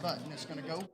button. It's going to go.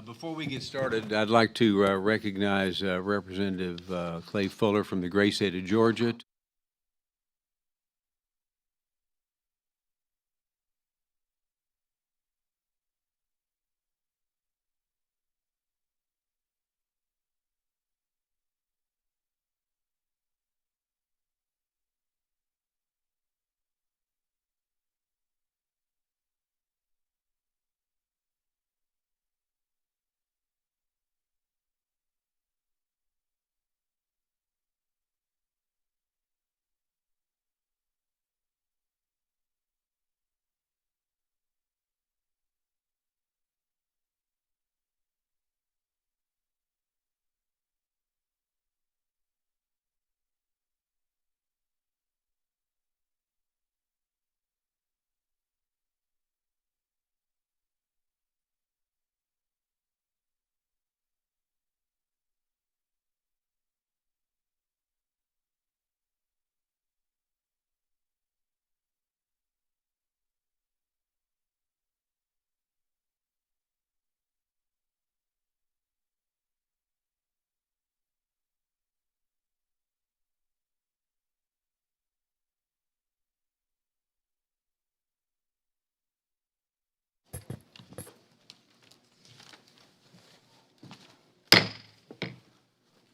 Before we get started, I'd like to recognize Representative Clay Fuller from the great state of Georgia.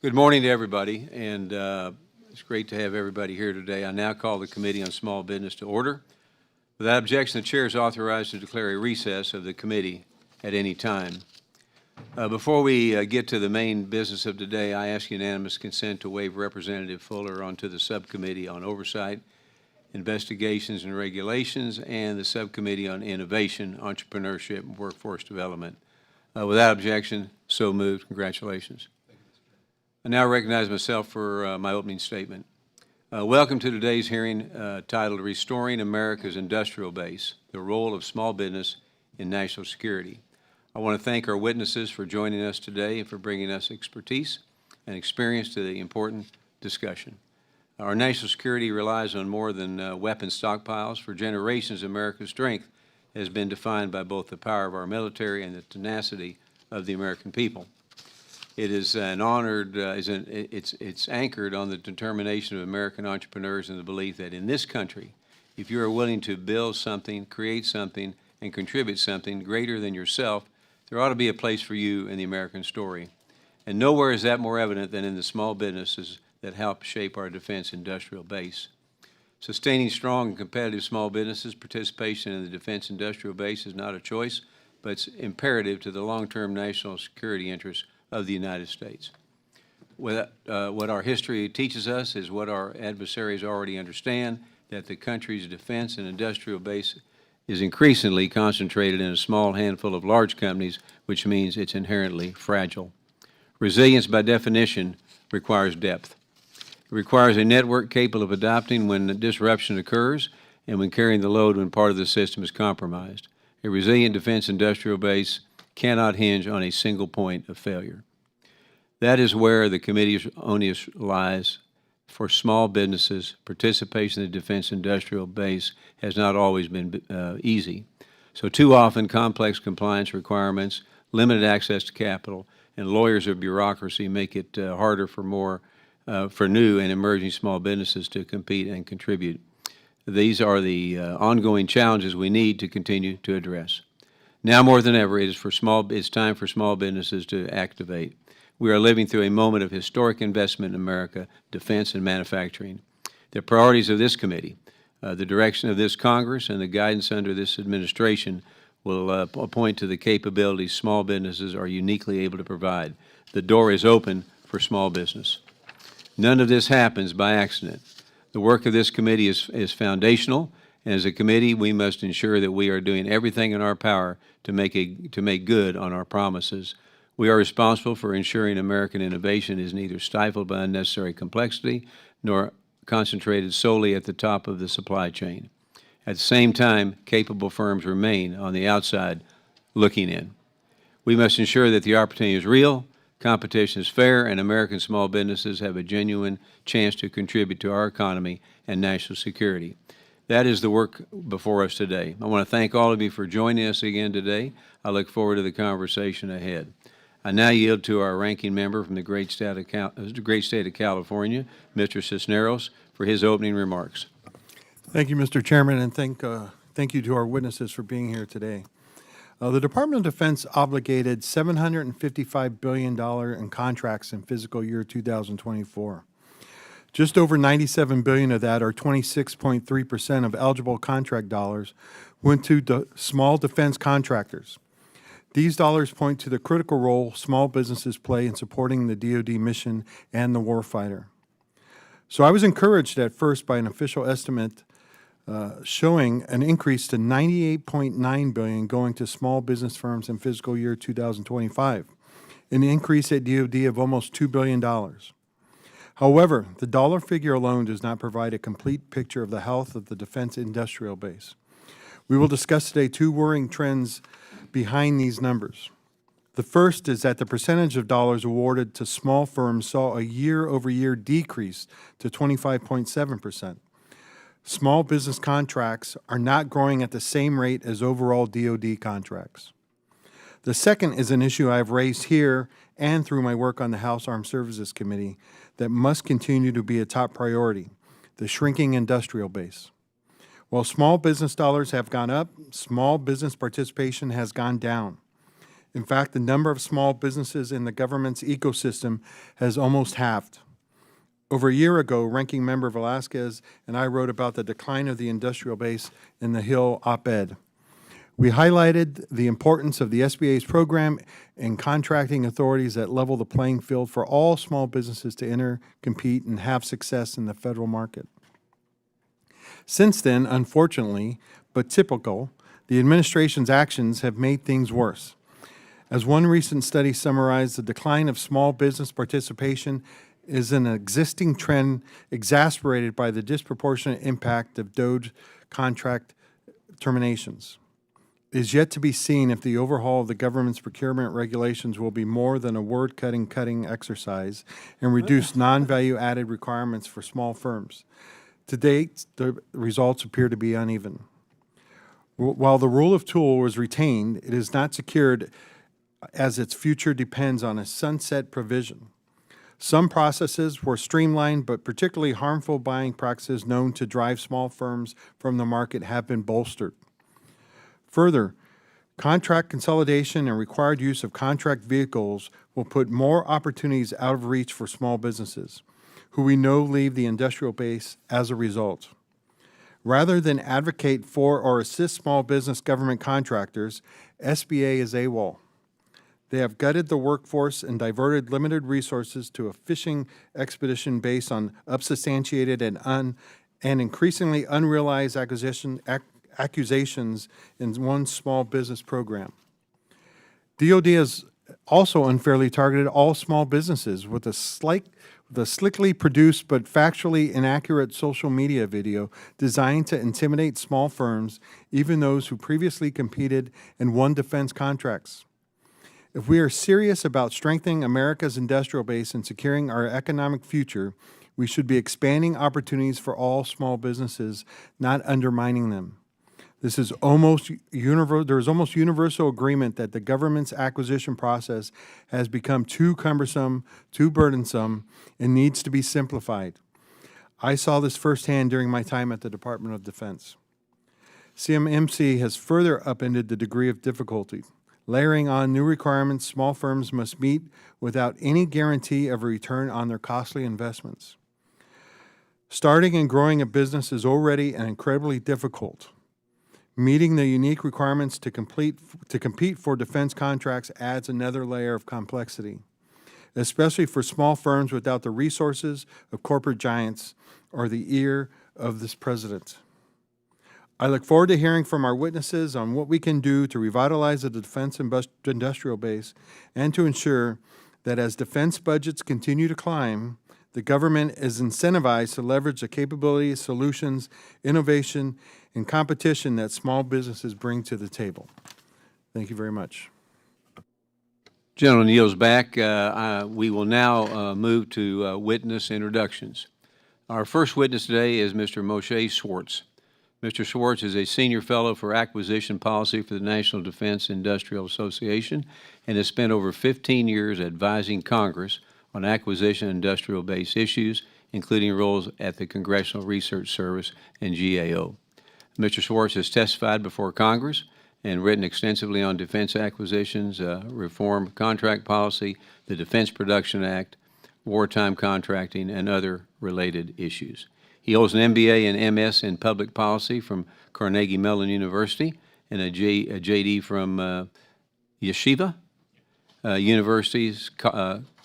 Good morning to everybody, and it's great to have everybody here today. I now call the Committee on Small Business to order. Without objection, the Chair is authorized to declare a recess of the committee at any time. Before we get to the main business of today, I ask unanimous consent to waive Representative Fuller onto the Subcommittee on Oversight, Investigations and Regulations, and the Subcommittee on Innovation, Entrepreneurship, and Workforce Development. Without objection, so moved. Congratulations. I now recognize myself for my opening statement. Welcome to today's hearing titled Restoring America's Industrial Base, the Role of Small Business in National Security. I want to thank our witnesses for joining us today and for bringing us expertise and experience to the important discussion. Our national security relies on more than weapon stockpiles. For generations, America's strength has been defined by both the power of our military and the tenacity of the American people. It is it's anchored on the determination of American entrepreneurs and the belief that in this country, if you are willing to build something, create something, and contribute something greater than yourself, there ought to be a place for you in the American story. And nowhere is that more evident than in the small businesses that help shape our defense industrial base. Sustaining strong and competitive small businesses, participation in the defense industrial base is not a choice, but it's imperative to the long-term national security interests of the United States. What our history teaches us is what our adversaries already understand, that the country's defense and industrial base is increasingly concentrated in a small handful of large companies, which means it's inherently fragile. Resilience, by definition, requires depth. It requires a network capable of adapting when disruption occurs and when carrying the load when part of the system is compromised. A resilient defense industrial base cannot hinge on a single point of failure. That is where the committee's onus lies. For small businesses, participation in the defense industrial base has not always been easy. So too often, complex compliance requirements, limited access to capital, and lawyers of bureaucracy make it harder for new and emerging small businesses to compete and contribute. These are the ongoing challenges we need to continue to address. Now more than ever, it's time for small businesses to activate. We are living through a moment of historic investment in America, defense and manufacturing. The priorities of this committee, the direction of this Congress, and the guidance under this administration will point to the capabilities small businesses are uniquely able to provide. The door is open for small business. None of this happens by accident. The work of this committee is foundational, and as a committee, we must ensure that we are doing everything in our power to make good on our promises. We are responsible for ensuring American innovation is neither stifled by unnecessary complexity nor concentrated solely at the top of the supply chain. At the same time, capable firms remain on the outside looking in. We must ensure that the opportunity is real, competition is fair, and American small businesses have a genuine chance to contribute to our economy and national security. That is the work before us today. I want to thank all of you for joining us again today. I look forward to the conversation ahead. I now yield to our ranking member from the great state of California, Mr. Cisneros, for his opening remarks. Thank you, Mr. Chairman, and thank you to our witnesses for being here today. The Department of Defense obligated $755 billion in contracts in fiscal year 2024. Just over $97 billion of that, or 26.3% of eligible contract dollars, went to small defense contractors. These dollars point to the critical role small businesses play in supporting the DoD mission and the warfighter. So I was encouraged at first by an official estimate showing an increase to $98.9 billion going to small business firms in fiscal year 2025, an increase at DoD of almost $2 billion. However, the dollar figure alone does not provide a complete picture of the health of the defense industrial base. We will discuss today two worrying trends behind these numbers. The first is that the percentage of dollars awarded to small firms saw a year-over-year decrease to 25.7%. Small business contracts are not growing at the same rate as overall DoD contracts. The second is an issue I've raised here and through my work on the House Armed Services Committee that must continue to be a top priority, the shrinking industrial base. While small business dollars have gone up, small business participation has gone down. In fact, the number of small businesses in the government's ecosystem has almost halved. Over a year ago, Ranking Member Velasquez and I wrote about the decline of the industrial base in the Hill op-ed. We highlighted the importance of the SBA's program and contracting authorities that level the playing field for all small businesses to enter, compete, and have success in the federal market. Since then, unfortunately, but typical, the administration's actions have made things worse. As one recent study summarized, the decline of small business participation is an existing trend exacerbated by the disproportionate impact of DOGE contract terminations. It is yet to be seen if the overhaul of the government's procurement regulations will be more than a word-cutting exercise and reduce non-value-added requirements for small firms. To date, the results appear to be uneven. While the rule of tool was retained, it is not secured as its future depends on a sunset provision. Some processes were streamlined, but particularly harmful buying practices known to drive small firms from the market have been bolstered. Further, contract consolidation and required use of contract vehicles will put more opportunities out of reach for small businesses, who we know leave the industrial base as a result. Rather than advocate for or assist small business government contractors, SBA is AWOL. They have gutted the workforce and diverted limited resources to a fishing expedition based on unsubstantiated and increasingly unrealized accusations in one small business program. DOD has also unfairly targeted all small businesses with a slickly produced but factually inaccurate social media video designed to intimidate small firms, even those who previously competed and won defense contracts. If we are serious about strengthening America's industrial base and securing our economic future, we should be expanding opportunities for all small businesses, not undermining them. There is almost universal agreement that the government's acquisition process has become too cumbersome, too burdensome, and needs to be simplified. I saw this firsthand during my time at the Department of Defense. CMMC has further upended the degree of difficulty, layering on new requirements small firms must meet without any guarantee of a return on their costly investments. Starting and growing a business is already incredibly difficult. Meeting the unique requirements to compete for defense contracts adds another layer of complexity, especially for small firms without the resources of corporate giants or the ear of this president. I look forward to hearing from our witnesses on what we can do to revitalize the defense industrial base and to ensure that as defense budgets continue to climb, the government is incentivized to leverage the capabilities, solutions, innovation, and competition that small businesses bring to the table. Thank you very much. Gentleman yields back. We will now move to witness introductions. Our first witness today is Mr. Moshe Schwartz. Mr. Schwartz is a senior fellow for acquisition policy for the National Defense Industrial Association and has spent over 15 years advising Congress on acquisition industrial base issues, including roles at the Congressional Research Service and GAO. Mr. Schwartz has testified before Congress and written extensively on defense acquisitions, reform contract policy, the Defense Production Act, wartime contracting, and other related issues. He holds an MBA and MS in public policy from Carnegie Mellon University and a JD from Yeshiva University's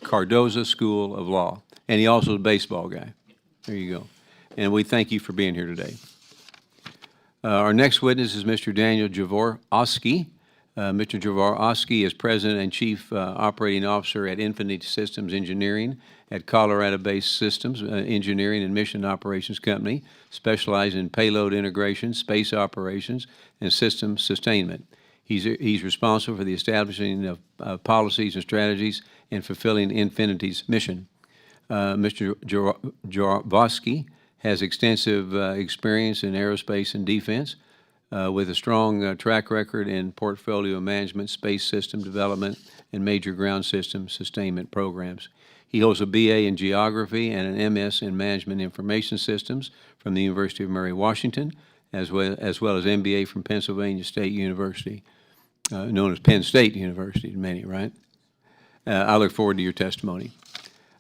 Cardozo School of Law. And he also is a baseball guy. There you go. And we thank you for being here today. Our next witness is Mr. Daniel Jaworowski. Mr. Jaworowski is President and Chief Operating Officer at Infinite Systems Engineering at Colorado-based Systems Engineering and Mission Operations Company, specializing in payload integration, space operations, and system sustainment. He's responsible for the establishing of policies and strategies and fulfilling Infinity's mission. Mr. Jaworowski has extensive experience in aerospace and defense, with a strong track record in portfolio management, space system development, and major ground system sustainment programs. He holds a BA in geography and an MS in management information systems from the University of Mary Washington, as well as MBA from Pennsylvania State University. known as Penn State University to many, right? I look forward to your testimony.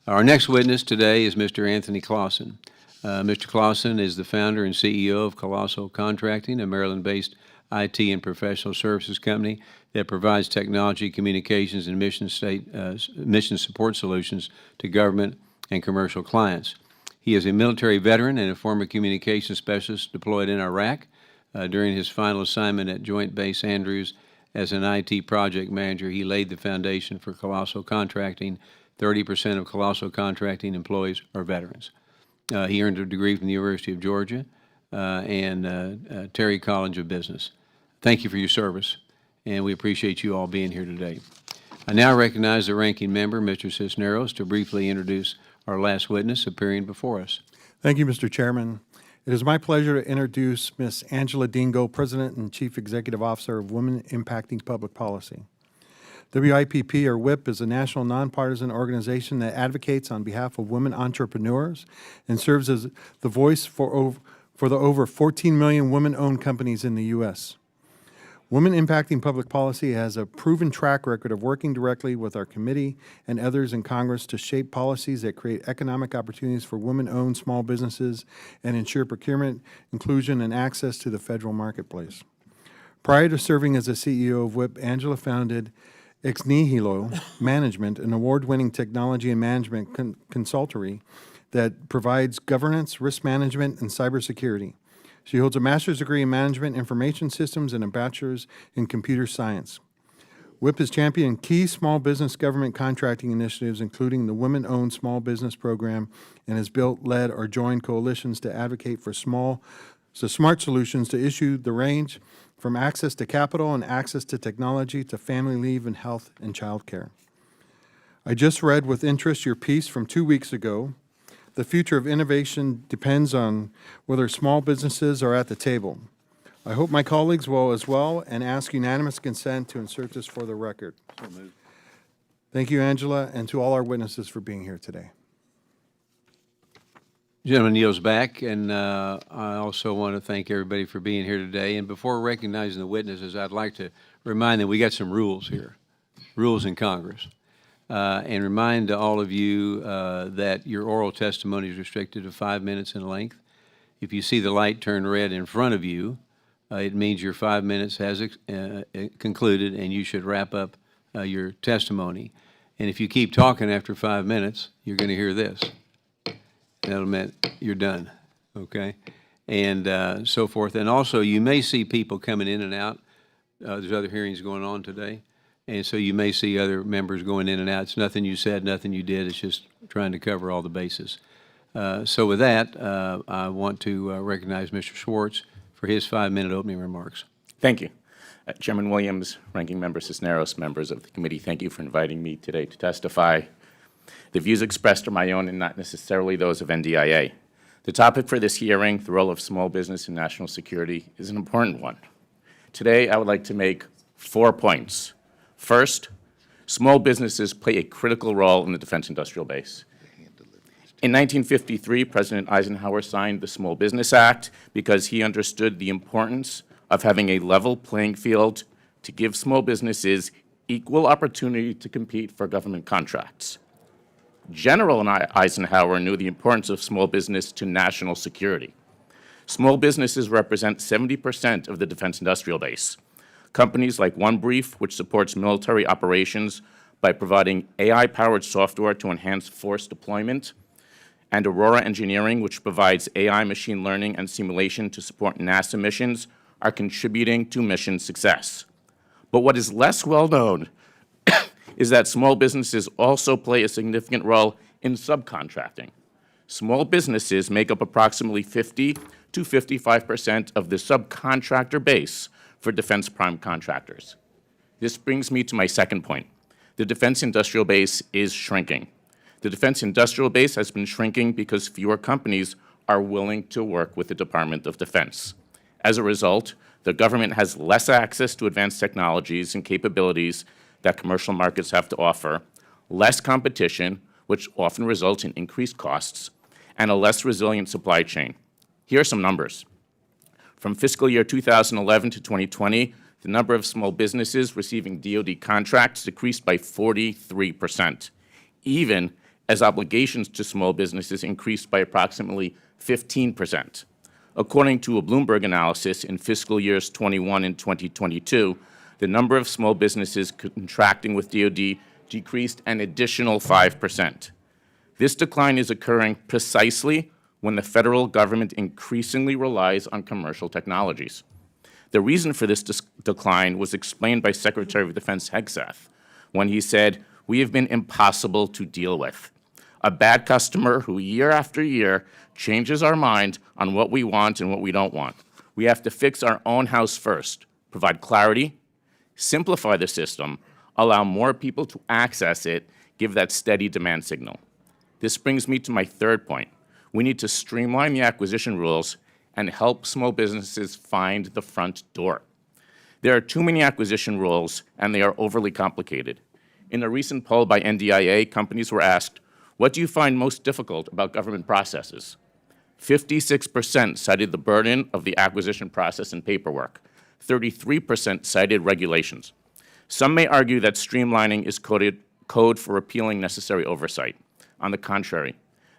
Our next witness today is Mr. Anthony Closson. Mr. Closson is the founder and CEO of Colossal Contracting, a Maryland-based IT and professional services company that provides technology, communications, and mission support solutions to government and commercial clients. He is a military veteran and a former communications specialist deployed in Iraq. During his final assignment at Joint Base Andrews as an IT project manager, he laid the foundation for Colossal Contracting. 30% of Colossal Contracting employees are veterans. He earned a degree from the University of Georgia and Terry College of Business. Thank you for your service, and we appreciate you all being here today. I now recognize the ranking member, Mr. Cisneros, to briefly introduce our last witness appearing before us. Thank you, Mr. Chairman. It is my pleasure to introduce Ms. Angela Dingle, President and Chief Executive Officer of Women Impacting Public Policy. WIPP, or WIP, is a national nonpartisan organization that advocates on behalf of women entrepreneurs and serves as the voice for the over 14 million women-owned companies in the U.S. Women Impacting Public Policy has a proven track record of working directly with our committee and others in Congress to shape policies that create economic opportunities for women-owned small businesses and ensure procurement, inclusion, and access to the federal marketplace. Prior to serving as the CEO of WIP, Angela founded Ex Nihilo Management, an award-winning technology and management consultancy that provides governance, risk management, and cybersecurity. She holds a master's degree in management information systems and a bachelor's in computer science. WIP has championed key small business government contracting initiatives, including the Women-Owned Small Business Program, and has built, led, or joined coalitions to advocate for smart solutions to issue the range from access to capital and access to technology to family leave and health and child care. I just read with interest your piece from 2 weeks ago. The future of innovation depends on whether small businesses are at the table. I hope my colleagues will as well, and ask unanimous consent to insert this for the record. So moved. Thank you, Angela, and to all our witnesses for being here today. Gentleman yields back, and I also want to thank everybody for being here today. And before recognizing the witnesses, I'd like to remind them we got some rules here, rules in Congress, and remind all of you that your oral testimony is restricted to 5 minutes in length. If you see the light turn red in front of you, it means your 5 minutes has concluded, and you should wrap up your testimony. And if you keep talking after 5 minutes, you're going to hear this. That'll mean you're done, okay? And so forth. And also, you may see people coming in and out. There's other hearings going on today. And so you may see other members going in and out. It's nothing you said, nothing you did. It's just trying to cover all the bases. So with that, I want to recognize Mr. Schwartz for his 5-minute opening remarks. Thank you. Chairman Williams, Ranking Member Cisneros, members of the committee, thank you for inviting me today to testify. The views expressed are my own and not necessarily those of NDIA. The topic for this hearing, the role of small business in national security, is an important one. Today, I would like to make 4 points. First, small businesses play a critical role in the defense industrial base. In 1953, President Eisenhower signed the Small Business Act because he understood the importance of having a level playing field to give small businesses equal opportunity to compete for government contracts. General Eisenhower knew the importance of small business to national security. Small businesses represent 70% of the defense industrial base. Companies like OneBrief, which supports military operations by providing AI-powered software to enhance force deployment, and Aurora Engineering, which provides AI machine learning and simulation to support NASA missions, are contributing to mission success. But what is less well known is that small businesses also play a significant role in subcontracting. Small businesses make up approximately 50 to 55% of the subcontractor base for defense prime contractors. This brings me to my second point. The defense industrial base is shrinking. The defense industrial base has been shrinking because fewer companies are willing to work with the Department of Defense. As a result, the government has less access to advanced technologies and capabilities that commercial markets have to offer, less competition, which often results in increased costs, and a less resilient supply chain. Here are some numbers. From fiscal year 2011 to 2020, the number of small businesses receiving DoD contracts decreased by 43%, even as obligations to small businesses increased by approximately 15%. According to a Bloomberg analysis, in fiscal years 21 and 2022, the number of small businesses contracting with DoD decreased an additional 5%. This decline is occurring precisely when the federal government increasingly relies on commercial technologies. The reason for this decline was explained by Secretary of Defense Hegseth when he said, "We have been impossible to deal with. A bad customer who year after year changes our mind on what we want and what we don't want. We have to fix our own house first, provide clarity, simplify the system, allow more people to access it, give that steady demand signal." This brings me to my third point. We need to streamline the acquisition rules and help small businesses find the front door. There are too many acquisition rules, and they are overly complicated. In a recent poll by NDIA, companies were asked, "What do you find most difficult about government processes?" 56% cited the burden of the acquisition process and paperwork. 33% cited regulations. Some may argue that streamlining is code for repealing necessary oversight. On the contrary,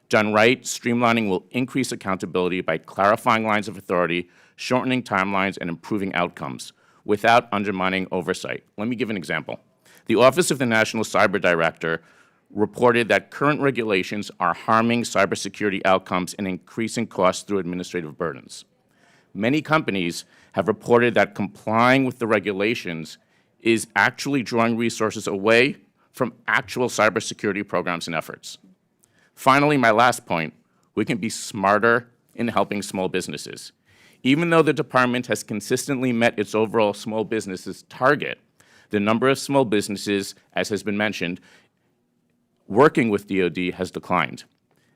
done right, streamlining will increase accountability by clarifying lines of authority, shortening timelines, and improving outcomes without undermining oversight. Let me give an example. The Office of the National Cyber Director reported that current regulations are harming cybersecurity outcomes and increasing costs through administrative burdens. Many companies have reported that complying with the regulations is actually drawing resources away from actual cybersecurity programs and efforts. Finally, my last point, we can be smarter in helping small businesses. Even though the department has consistently met its overall small businesses target, the number of small businesses, as has been mentioned, working with DoD has declined.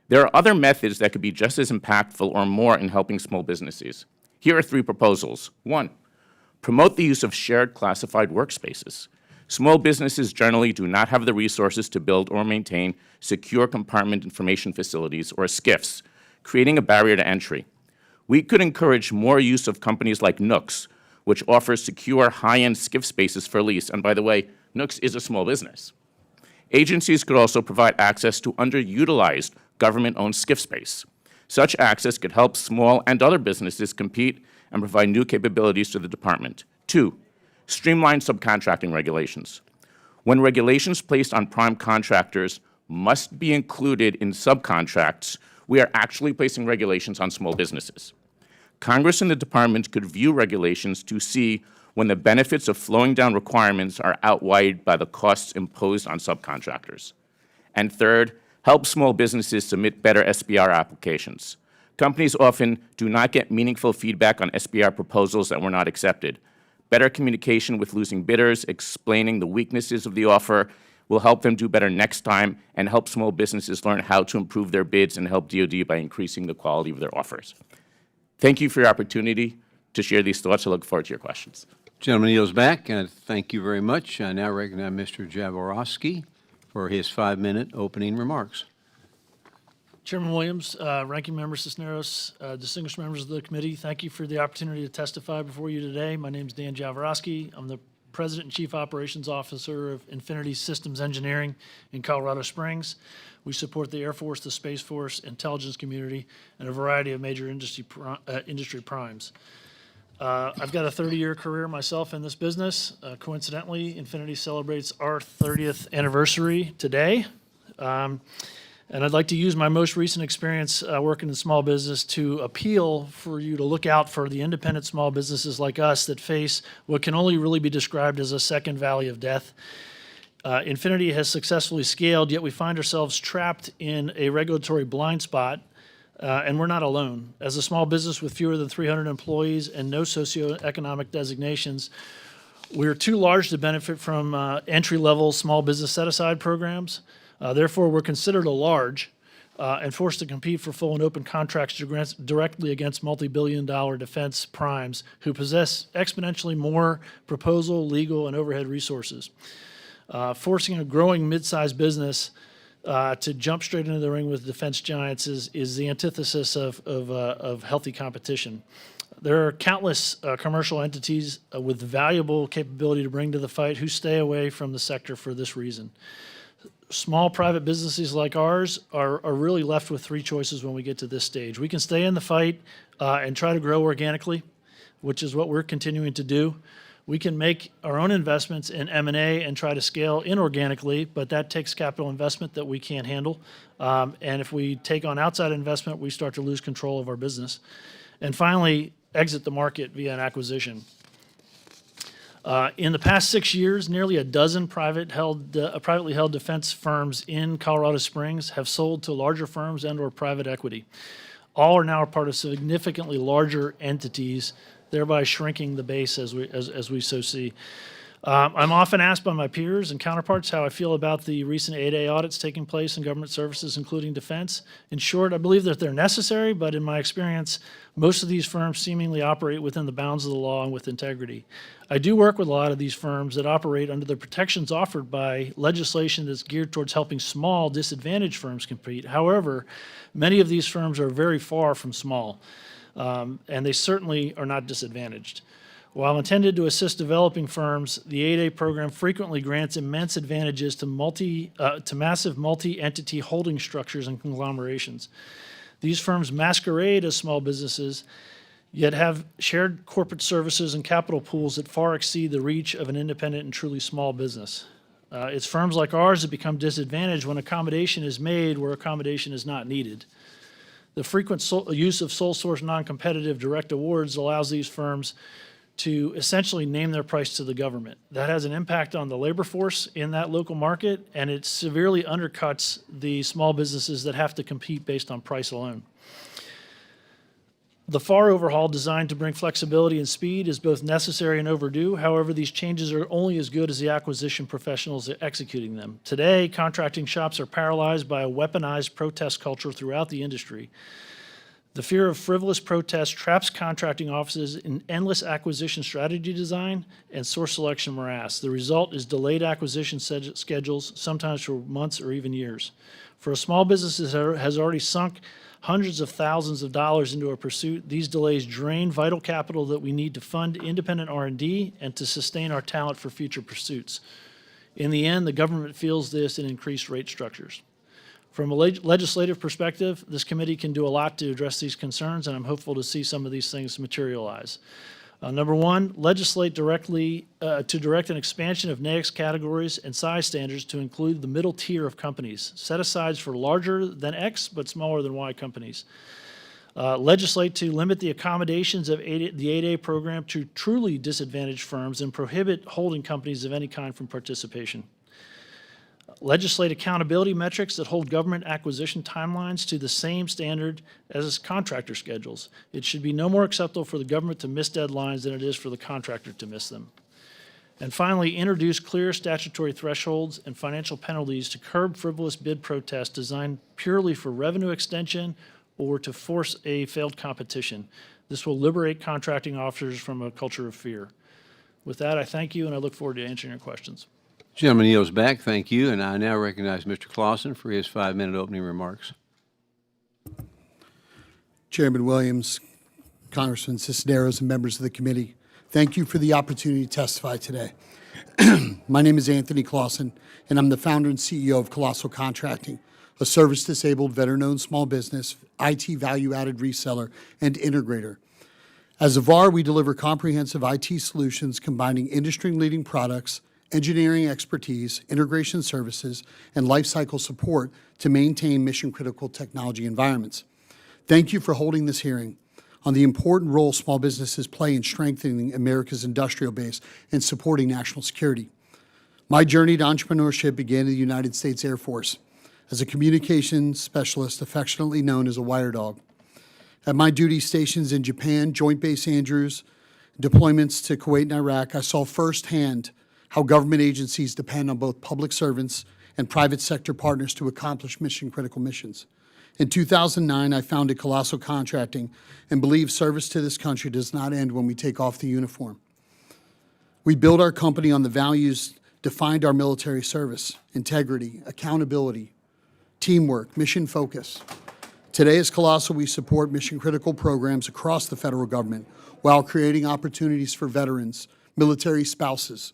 There are other methods that could be just as impactful or more in helping small businesses. Here are three proposals. One, promote the use of shared classified workspaces. Small businesses generally do not have the resources to build or maintain secure compartment information facilities, or SCIFs, creating a barrier to entry. We could encourage more use of companies like Nooks, which offers secure, high-end SCIF spaces for lease. And by the way, Nooks is a small business. Agencies could also provide access to underutilized government-owned SCIF space. Such access could help small and other businesses compete and provide new capabilities to the department. Two, streamline subcontracting regulations. When regulations placed on prime contractors must be included in subcontracts, we are actually placing regulations on small businesses. Congress and the department could view regulations to see when the benefits of flowing down requirements are outweighed by the costs imposed on subcontractors. And third, help small businesses submit better SBR applications. Companies often do not get meaningful feedback on SBR proposals that were not accepted. Better communication with losing bidders, explaining the weaknesses of the offer, will help them do better next time and help small businesses learn how to improve their bids and help DoD by increasing the quality of their offers. Thank you for your opportunity to share these thoughts. I look forward to your questions. Gentleman yields back. Thank you very much. I now recognize Mr. Jaworowski for his 5-minute opening remarks. Chairman Williams, Ranking Member Cisneros, distinguished members of the committee, thank you for the opportunity to testify before you today. My name is Dan Jaworowski. I'm the President and Chief Operations Officer of Infinity Systems Engineering in Colorado Springs. We support the Air Force, the Space Force, intelligence community, and a variety of major industry primes. I've got a 30-year career myself in this business. Coincidentally, Infinity celebrates our 30th anniversary today. And I'd like to use my most recent experience working in small business to appeal for you to look out for the independent small businesses like us that face what can only really be described as a second valley of death. Infinity has successfully scaled, yet we find ourselves trapped in a regulatory blind spot, and we're not alone. As a small business with fewer than 300 employees and no socioeconomic designations, we're too large to benefit from entry-level small business set-aside programs. Therefore, we're considered a large and forced to compete for full and open contracts directly against multi-billion-dollar defense primes who possess exponentially more proposal, legal, and overhead resources. Forcing a growing mid-sized business to jump straight into the ring with defense giants is the antithesis of healthy competition. There are countless commercial entities with valuable capability to bring to the fight who stay away from the sector for this reason. Small private businesses like ours are really left with three choices when we get to this stage. We can stay in the fight and try to grow organically, which is what we're continuing to do. We can make our own investments in M&A and try to scale inorganically, but that takes capital investment that we can't handle. And if we take on outside investment, we start to lose control of our business. And finally, exit the market via an acquisition. In the past 6 years, nearly a dozen privately held defense firms in Colorado Springs have sold to larger firms and/or private equity. All are now a part of significantly larger entities, thereby shrinking the base as we so see. I'm often asked by my peers and counterparts how I feel about the recent 8A audits taking place in government services, including defense. In short, I believe that they're necessary, but in my experience, most of these firms seemingly operate within the bounds of the law and with integrity. I do work with a lot of these firms that operate under the protections offered by legislation that's geared towards helping small, disadvantaged firms compete. However, many of these firms are very far from small, and they certainly are not disadvantaged. While intended to assist developing firms, the 8A program frequently grants immense advantages to massive multi-entity holding structures and conglomerations. These firms masquerade as small businesses, yet have shared corporate services and capital pools that far exceed the reach of an independent and truly small business. It's firms like ours that become disadvantaged when accommodation is made where accommodation is not needed. The frequent use of sole source non-competitive direct awards allows these firms to essentially name their price to the government. That has an impact on the labor force in that local market, and it severely undercuts the small businesses that have to compete based on price alone. The FAR overhaul designed to bring flexibility and speed is both necessary and overdue. However, these changes are only as good as the acquisition professionals executing them. Today, contracting shops are paralyzed by a weaponized protest culture throughout the industry. The fear of frivolous protest traps contracting offices in endless acquisition strategy design and source selection morass. The result is delayed acquisition schedules, sometimes for months or even years. For a small business that has already sunk hundreds of thousands of dollars into a pursuit, these delays drain vital capital that we need to fund independent R&D and to sustain our talent for future pursuits. In the end, the government feels this in increased rate structures. From a legislative perspective, this committee can do a lot to address these concerns, and I'm hopeful to see some of these things materialize. Number one, legislate directly to direct an expansion of NAICS categories and size standards to include the middle tier of companies, set asides for larger than X but smaller than Y companies. Legislate to limit the accommodations of the 8A program to truly disadvantaged firms and prohibit holding companies of any kind from participation. Legislate accountability metrics that hold government acquisition timelines to the same standard as contractor schedules. It should be no more acceptable for the government to miss deadlines than it is for the contractor to miss them. And finally, introduce clear statutory thresholds and financial penalties to curb frivolous bid protests designed purely for revenue extension or to force a failed competition. This will liberate contracting officers from a culture of fear. With that, I thank you, and I look forward to answering your questions. Gentleman yields back. Thank you. And I now recognize Mr. Closson for his 5-minute opening remarks. Chairman Williams, Congressman Cisneros, and members of the committee, thank you for the opportunity to testify today. My name is Anthony Closson, and I'm the founder and CEO of Colossal Contracting, a service-disabled, veteran-owned small business, IT value-added reseller, and integrator. As a VAR, we deliver comprehensive IT solutions combining industry-leading products, engineering expertise, integration services, and lifecycle support to maintain mission-critical technology environments. Thank you for holding this hearing on the important role small businesses play in strengthening America's industrial base and supporting national security. My journey to entrepreneurship began in the United States Air Force as a communications specialist affectionately known as a wire dog. At my duty stations in Japan, Joint Base Andrews, deployments to Kuwait and Iraq, I saw firsthand how government agencies depend on both public servants and private sector partners to accomplish mission-critical missions. In 2009, I founded Colossal Contracting and believe service to this country does not end when we take off the uniform. We build our company on the values defined our military service: integrity, accountability, teamwork, mission focus. Today, as Colossal, we support mission-critical programs across the federal government while creating opportunities for veterans, military spouses,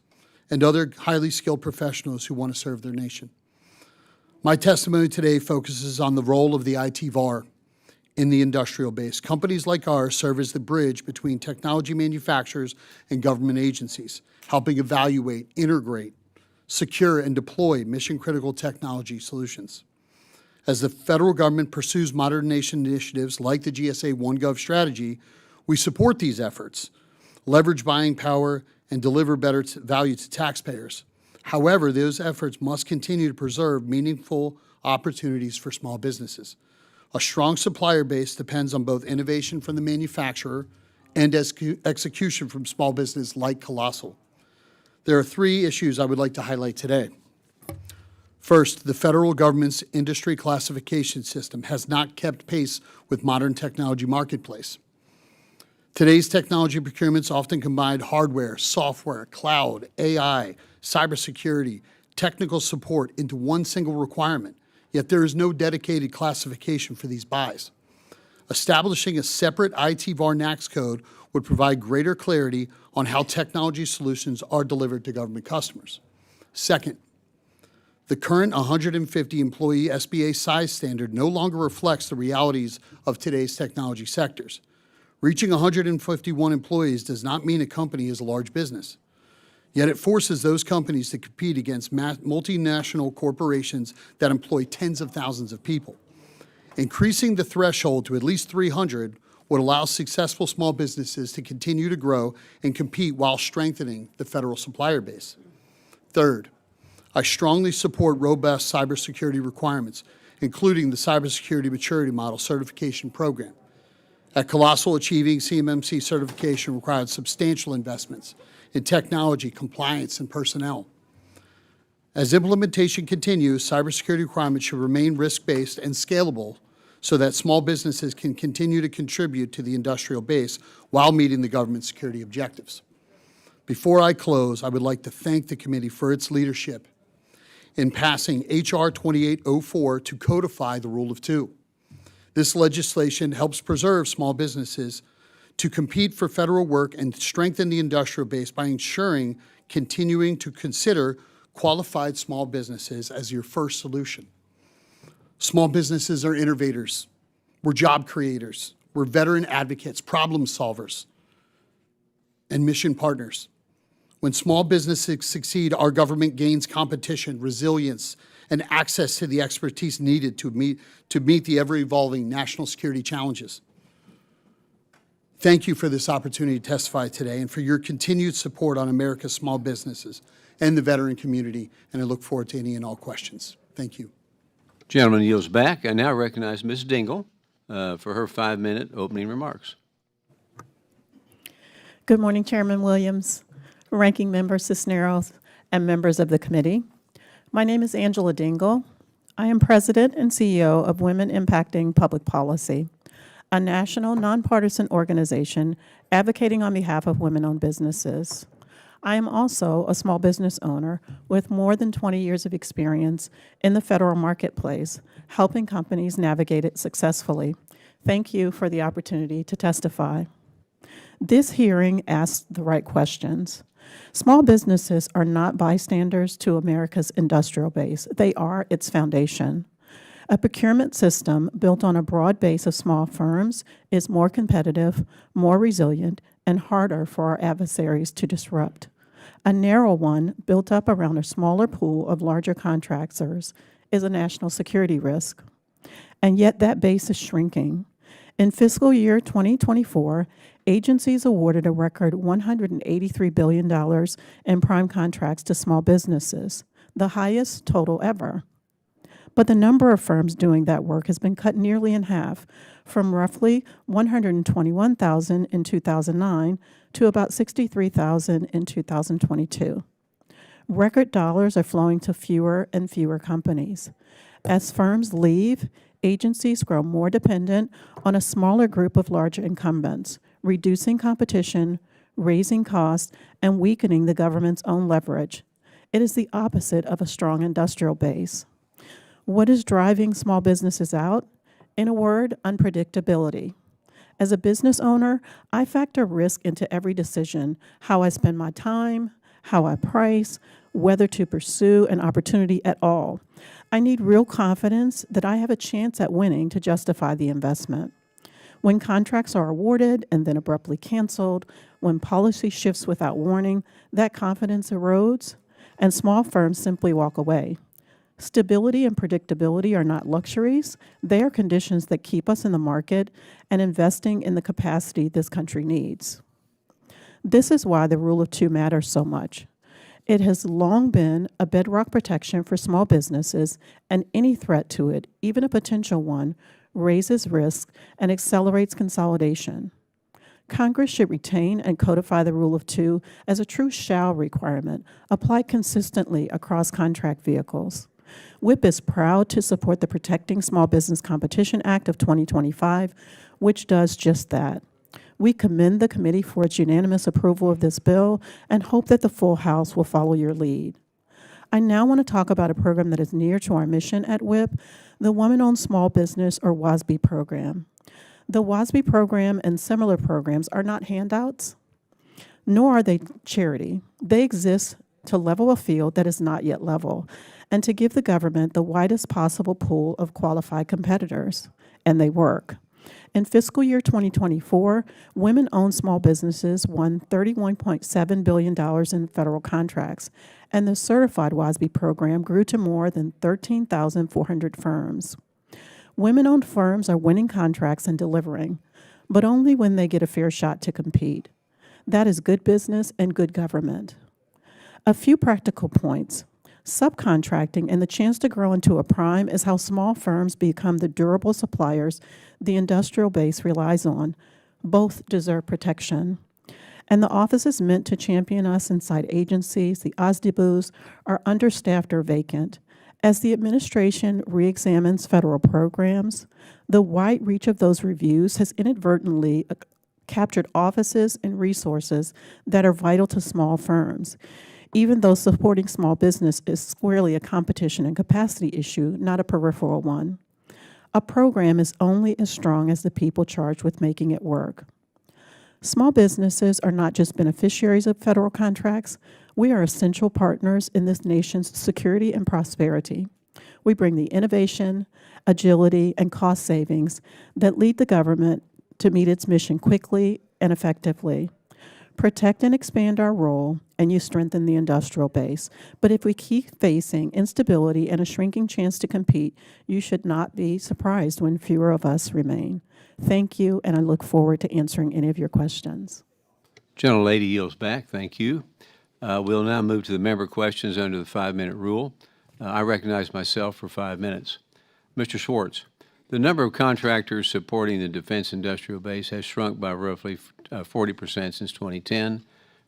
and other highly skilled professionals who want to serve their nation. My testimony today focuses on the role of the IT VAR in the industrial base. Companies like ours serve as the bridge between technology manufacturers and government agencies, helping evaluate, integrate, secure, and deploy mission-critical technology solutions. As the federal government pursues modernization initiatives like the GSA OneGov strategy, we support these efforts, leverage buying power, and deliver better value to taxpayers. However, those efforts must continue to preserve meaningful opportunities for small businesses. A strong supplier base depends on both innovation from the manufacturer and execution from small business like Colossal. There are three issues I would like to highlight today. First, the federal government's industry classification system has not kept pace with modern technology marketplace. Today's technology procurements often combine hardware, software, cloud, AI, cybersecurity, technical support into one single requirement, yet there is no dedicated classification for these buys. Establishing a separate IT VAR NACS code would provide greater clarity on how technology solutions are delivered to government customers. Second, the current 150 employee SBA size standard no longer reflects the realities of today's technology sectors. Reaching 151 employees does not mean a company is a large business. Yet it forces those companies to compete against multinational corporations that employ tens of thousands of people. Increasing the threshold to at least 300 would allow successful small businesses to continue to grow and compete while strengthening the federal supplier base. Third, I strongly support robust cybersecurity requirements, including the Cybersecurity Maturity Model Certification Program. At Colossal, achieving CMMC certification required substantial investments in technology, compliance, and personnel. As implementation continues, cybersecurity requirements should remain risk-based and scalable so that small businesses can continue to contribute to the industrial base while meeting the government's security objectives. Before I close, I would like to thank the committee for its leadership in passing H.R. 2804 to codify the Rule of Two. This legislation helps preserve small businesses to compete for federal work and strengthen the industrial base by ensuring continuing to consider qualified small businesses as your first solution. Small businesses are innovators. We're job creators. We're veteran advocates, problem solvers, and mission partners. When small businesses succeed, our government gains competition, resilience, and access to the expertise needed to meet the ever-evolving national security challenges. Thank you for this opportunity to testify today and for your continued support on America's small businesses and the veteran community, and I look forward to any and all questions. Thank you. Gentleman yields back. I now recognize Ms. Dingle for her 5-minute opening remarks. Good morning, Chairman Williams, Ranking Member Cisneros, and members of the committee. My name is Angela Dingle. I am President and CEO of Women Impacting Public Policy, a national nonpartisan organization advocating on behalf of women-owned businesses. I am also a small business owner with more than 20 years of experience in the federal marketplace, helping companies navigate it successfully. Thank you for the opportunity to testify. This hearing asks the right questions. Small businesses are not bystanders to America's industrial base. They are its foundation. A procurement system built on a broad base of small firms is more competitive, more resilient, and harder for our adversaries to disrupt. A narrow one built up around a smaller pool of larger contractors is a national security risk. And yet that base is shrinking. In fiscal year 2024, agencies awarded a record $183 billion in prime contracts to small businesses, the highest total ever. But the number of firms doing that work has been cut nearly in half, from roughly 121,000 in 2009 to about 63,000 in 2022. Record dollars are flowing to fewer and fewer companies. As firms leave, agencies grow more dependent on a smaller group of larger incumbents, reducing competition, raising costs, and weakening the government's own leverage. It is the opposite of a strong industrial base. What is driving small businesses out? In a word, unpredictability. As a business owner, I factor risk into every decision: how I spend my time, how I price, whether to pursue an opportunity at all. I need real confidence that I have a chance at winning to justify the investment. When contracts are awarded and then abruptly canceled, when policy shifts without warning, that confidence erodes, and small firms simply walk away. Stability and predictability are not luxuries. They are conditions that keep us in the market and investing in the capacity this country needs. This is why the rule of two matters so much. It has long been a bedrock protection for small businesses, and any threat to it, even a potential one, raises risk and accelerates consolidation. Congress should retain and codify the rule of two as a true shall requirement, applied consistently across contract vehicles. WIP is proud to support the Protecting Small Business Competition Act of 2025, which does just that. We commend the committee for its unanimous approval of this bill and hope that the full House will follow your lead. I now want to talk about a program that is near to our mission at WIP, the Women-Owned Small Business, or WOSB program. The WOSB program and similar programs are not handouts, nor are they charity. They exist to level a field that is not yet level, and to give the government the widest possible pool of qualified competitors, and they work. In fiscal year 2024, women-owned small businesses won $31.7 billion in federal contracts, and the certified WOSB program grew to more than 13,400 firms. Women-owned firms are winning contracts and delivering, but only when they get a fair shot to compete. That is good business and good government. A few practical points. Subcontracting and the chance to grow into a prime is how small firms become the durable suppliers the industrial base relies on. Both deserve protection. And the offices meant to champion us inside agencies, the OSDBUs, are understaffed or vacant. As the administration reexamines federal programs, the wide reach of those reviews has inadvertently captured offices and resources that are vital to small firms, even though supporting small business is squarely a competition and capacity issue, not a peripheral one. A program is only as strong as the people charged with making it work. Small businesses are not just beneficiaries of federal contracts. We are essential partners in this nation's security and prosperity. We bring the innovation, agility, and cost savings that lead the government to meet its mission quickly and effectively. Protect and expand our role, and you strengthen the industrial base. But if we keep facing instability and a shrinking chance to compete, you should not be surprised when fewer of us remain. Thank you, and I look forward to answering any of your questions. Gentlelady yields back. Thank you. We'll now move to the member questions under the 5-minute rule. I recognize myself for 5 minutes. Mr. Schwartz, the number of contractors supporting the defense industrial base has shrunk by roughly 40% since 2010.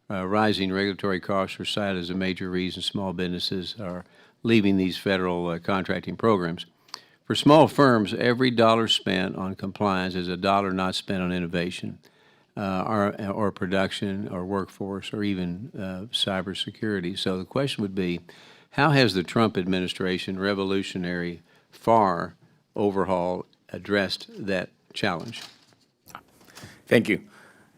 Rising regulatory costs are cited as a major reason small businesses are leaving these federal contracting programs. For small firms, every dollar spent on compliance is a dollar not spent on innovation or production or workforce or even cybersecurity. So the question would be, how has the Trump administration revolutionary FAR overhaul addressed that challenge? Thank you.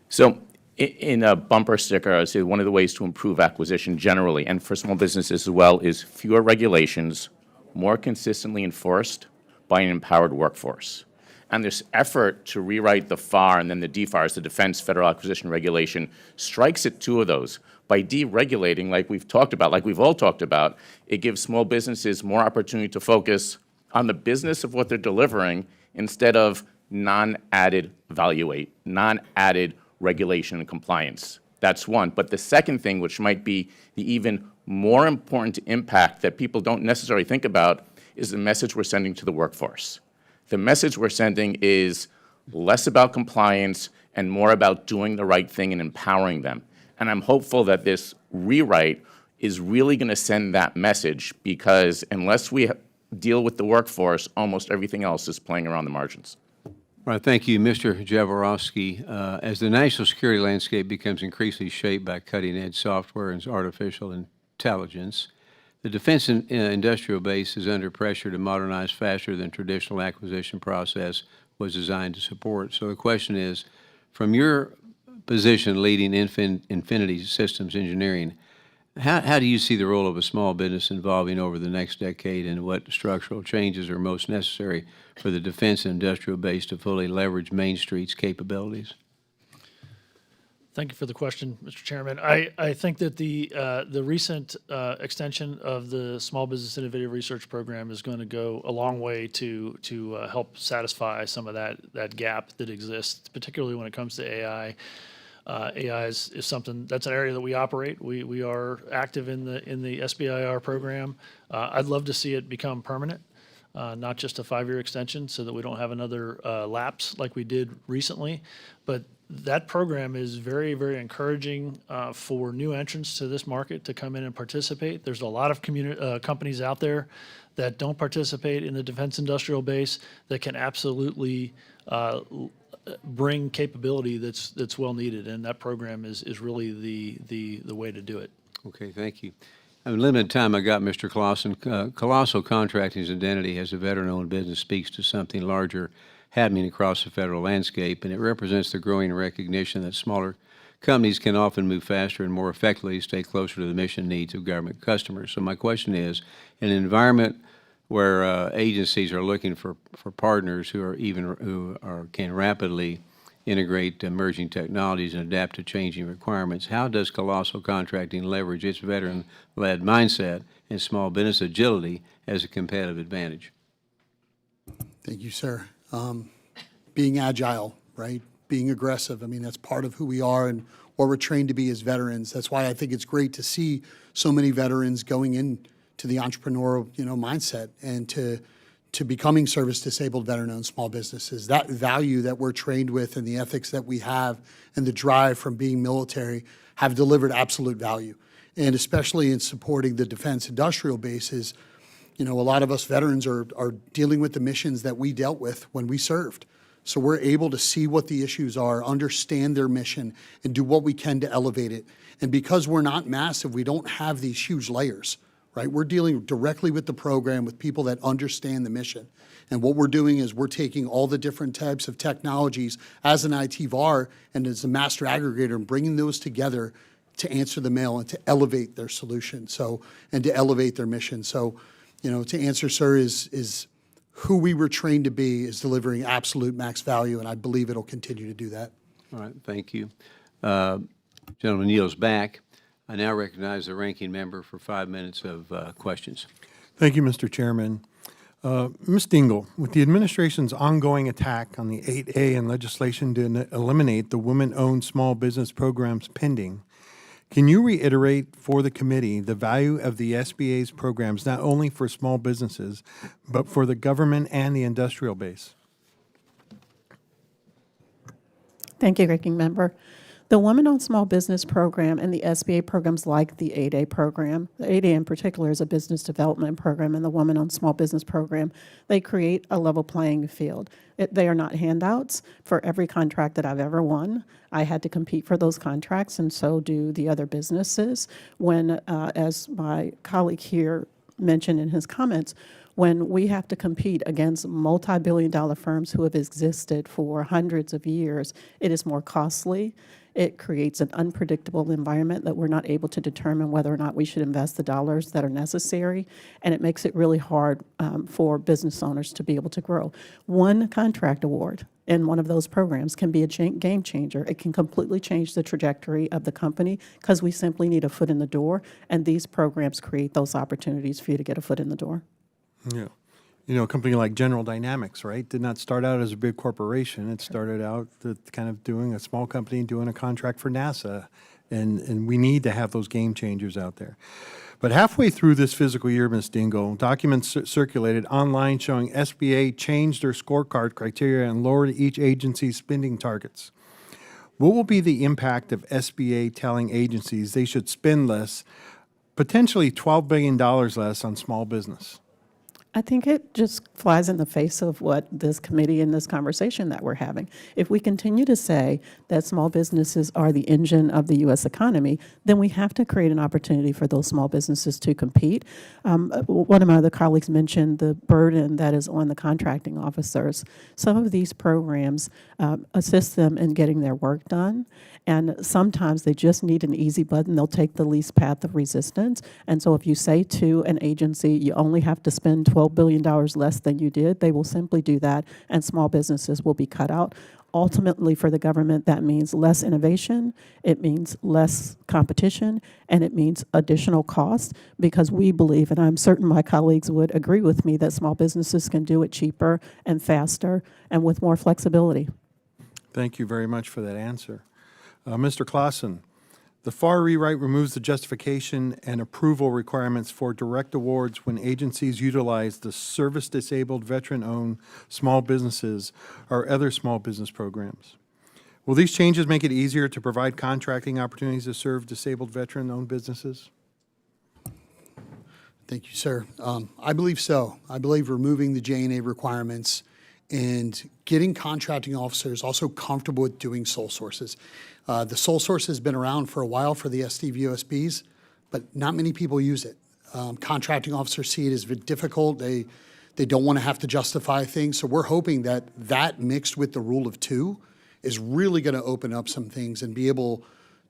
So in a bumper sticker, I would say one of the ways to improve acquisition generally, and for small businesses as well, is fewer regulations, more consistently enforced by an empowered workforce. And this effort to rewrite the FAR and then the DFARS, the Defense Federal Acquisition Regulation, strikes at two of those. By deregulating, like we've talked about, like we've all talked about, it gives small businesses more opportunity to focus on the business of what they're delivering instead of non-added regulation and compliance. That's one. But the second thing, which might be the even more important impact that people don't necessarily think about, is the message we're sending to the workforce. The message we're sending is less about compliance and more about doing the right thing and empowering them. And I'm hopeful that this rewrite is really going to send that message, because unless we deal with the workforce, almost everything else is playing around the margins. All right, thank you, Mr. Jaworowski. As the national security landscape becomes increasingly shaped by cutting-edge software and artificial intelligence, The defense industrial base is under pressure to modernize faster than traditional acquisition process was designed to support. So the question is, from your position leading Infinity Systems Engineering, how do you see the role of a small business evolving over the next decade, and what structural changes are most necessary for the defense and industrial base to fully leverage Main Street's capabilities? Thank you for the question, Mr. Chairman. I think that the recent extension of the Small Business Innovative Research Program is going to go a long way to help satisfy some of that gap that exists, particularly when it comes to AI. AI is something that's an area that we operate. We are active in the SBIR program. I'd love to see it become permanent, not just a 5-year extension, so that we don't have another lapse like we did recently. But that program is very, very encouraging for new entrants to this market to come in and participate. There's a lot of companies out there that don't participate in the defense industrial base that can absolutely bring capability that's well needed, and that program is really the way to do it. Okay, thank you. In limited time I got, Mr. Closson. Colossal Contracting's identity as a veteran-owned business speaks to something larger happening across the federal landscape, and it represents the growing recognition that smaller companies can often move faster and more effectively stay closer to the mission needs of government customers. So my question is, in an environment where agencies are looking for partners who can rapidly integrate emerging technologies and adapt to changing requirements, how does Colossal Contracting leverage its veteran-led mindset and small business agility as a competitive advantage? Thank you, sir. Being agile, right? Being aggressive. I mean, that's part of who we are and what we're trained to be as veterans. That's why I think it's great to see so many veterans going into the entrepreneurial, mindset and to becoming service-disabled veteran-owned small businesses. That value that we're trained with and the ethics that we have and the drive from being military have delivered absolute value. And especially in supporting the defense industrial bases, a lot of us veterans are dealing with the missions that we dealt with when we served. So we're able to see what the issues are, understand their mission, and do what we can to elevate it. And because we're not massive, we don't have these huge layers, right? We're dealing directly with the program, with people that understand the mission. And what we're doing is we're taking all the different types of technologies as an IT VAR and as a master aggregator and bringing those together to answer the mail and to elevate their solution, and to elevate their mission. So, to answer, sir, is who we were trained to be is delivering absolute max value, and I believe it'll continue to do that. All right, thank you. Gentleman yields back. I now recognize the ranking member for 5 minutes of questions. Thank you, Mr. Chairman. Ms. Dingle, with the administration's ongoing attack on the 8A and legislation to eliminate the women-owned small business programs pending, can you reiterate for the committee the value of the SBA's programs not only for small businesses, but for the government and the industrial base? Thank you, Ranking Member. The Women-Owned Small Business Program and the SBA programs like the 8A program, the 8A in particular is a business development program, and the Women-Owned Small Business Program, they create a level playing field. They are not handouts. For every contract that I've ever won, I had to compete for those contracts, and so do the other businesses. When, as my colleague here mentioned in his comments, when we have to compete against multi-billion-dollar firms who have existed for hundreds of years, it is more costly. It creates an unpredictable environment that we're not able to determine whether or not we should invest the dollars that are necessary, and it makes it really hard for business owners to be able to grow. One contract award in one of those programs can be a game changer. It can completely change the trajectory of the company because we simply need a foot in the door, and these programs create those opportunities for you to get a foot in the door. Yeah. A company like General Dynamics, right, did not start out as a big corporation. It started out kind of doing a small company, doing a contract for NASA, and we need to have those game changers out there. But halfway through this fiscal year, Ms. Dingle, documents circulated online showing SBA changed their scorecard criteria and lowered each agency's spending targets. What will be the impact of SBA telling agencies they should spend less, potentially $12 billion less on small business? I think it just flies in the face of what this committee and this conversation that we're having. If we continue to say that small businesses are the engine of the U.S. economy, then we have to create an opportunity for those small businesses to compete. One of my other colleagues mentioned the burden that is on the contracting officers. Some of these programs assist them in getting their work done, and sometimes they just need an easy button. They'll take the least path of resistance. And so if you say to an agency, you only have to spend $12 billion less than you did, they will simply do that, and small businesses will be cut out. Ultimately, for the government, that means less innovation, it means less competition, and it means additional cost, because we believe, and I'm certain my colleagues would agree with me, that small businesses can do it cheaper and faster and with more flexibility. Thank you very much for that answer. Mr. Closson, the FAR rewrite removes the justification and approval requirements for direct awards when agencies utilize the service-disabled, veteran-owned small businesses or other small business programs. Will these changes make it easier to provide contracting opportunities to serve disabled, veteran-owned businesses? Thank you, sir. I believe so. I believe removing the J&A requirements and getting contracting officers also comfortable with doing sole sources. The sole source has been around for a while for the SDVOSBs, but not many people use it. Contracting officers see it as very difficult. They don't want to have to justify things. So we're hoping that that mixed with the rule of two is really going to open up some things and be able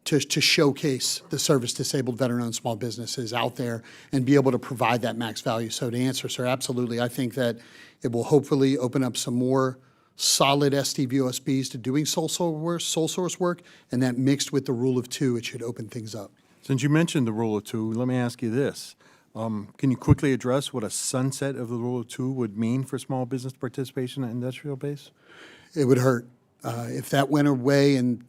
to showcase the service-disabled, veteran-owned small businesses out there and be able to provide that max value. So to answer, sir, absolutely. I think that it will hopefully open up some more solid SDVOSBs to doing sole source work, and that mixed with the rule of two, it should open things up. Since you mentioned the rule of two, let me ask you this. Can you quickly address what a sunset of the rule of two would mean for small business participation at industrial base? It would hurt. If that went away and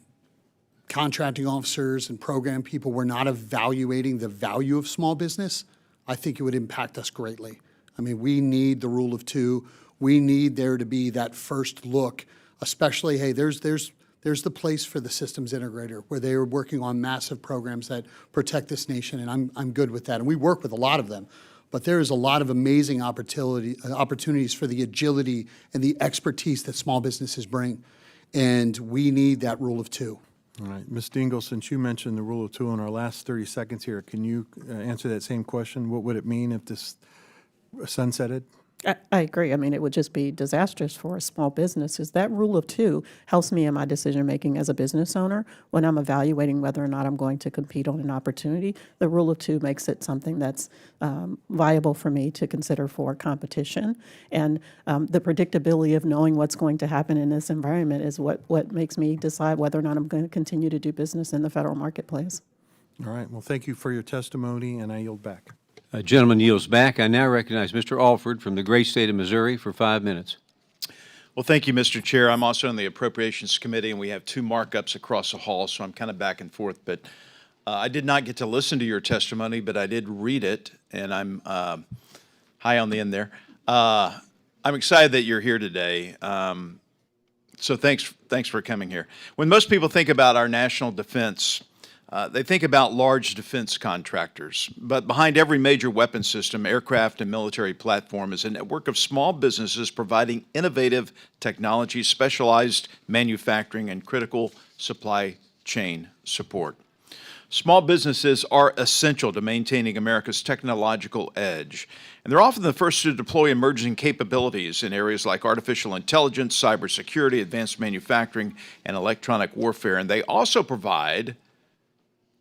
contracting officers and program people were not evaluating the value of small business, I think it would impact us greatly. I mean, we need the rule of two. We need there to be that first look, especially, hey, there's the place for the systems integrator where they are working on massive programs that protect this nation, and I'm good with that. And we work with a lot of them. But there is a lot of amazing opportunities for the agility and the expertise that small businesses bring. And we need that rule of two. All right. Ms. Dingle, since you mentioned the rule of two in our last 30 seconds here, can you answer that same question? What would it mean if this sunsetted? I agree. I mean, it would just be disastrous for small businesses. That rule of two helps me in my decision-making as a business owner when I'm evaluating whether or not I'm going to compete on an opportunity. The rule of two makes it something that's viable for me to consider for competition. And the predictability of knowing what's going to happen in this environment is what makes me decide whether or not I'm going to continue to do business in the federal marketplace. All right. Well, thank you for your testimony, and I yield back. Gentleman yields back. I now recognize Mr. Alford from the great state of Missouri for 5 minutes. Well, thank you, Mr. Chair. I'm also on the Appropriations Committee, and we have two markups across the hall, so I'm kind of back and forth. But I did not get to listen to your testimony, but I did read it, and I'm high on the end there. I'm excited that you're here today. So thanks for coming here. When most people think about our national defense, they think about large defense contractors, but behind every major weapon system, aircraft, and military platform is a network of small businesses providing innovative technology, specialized manufacturing, and critical supply chain support. Small businesses are essential to maintaining America's technological edge, and they're often the first to deploy emerging capabilities in areas like artificial intelligence, cybersecurity, advanced manufacturing, and electronic warfare, and they also provide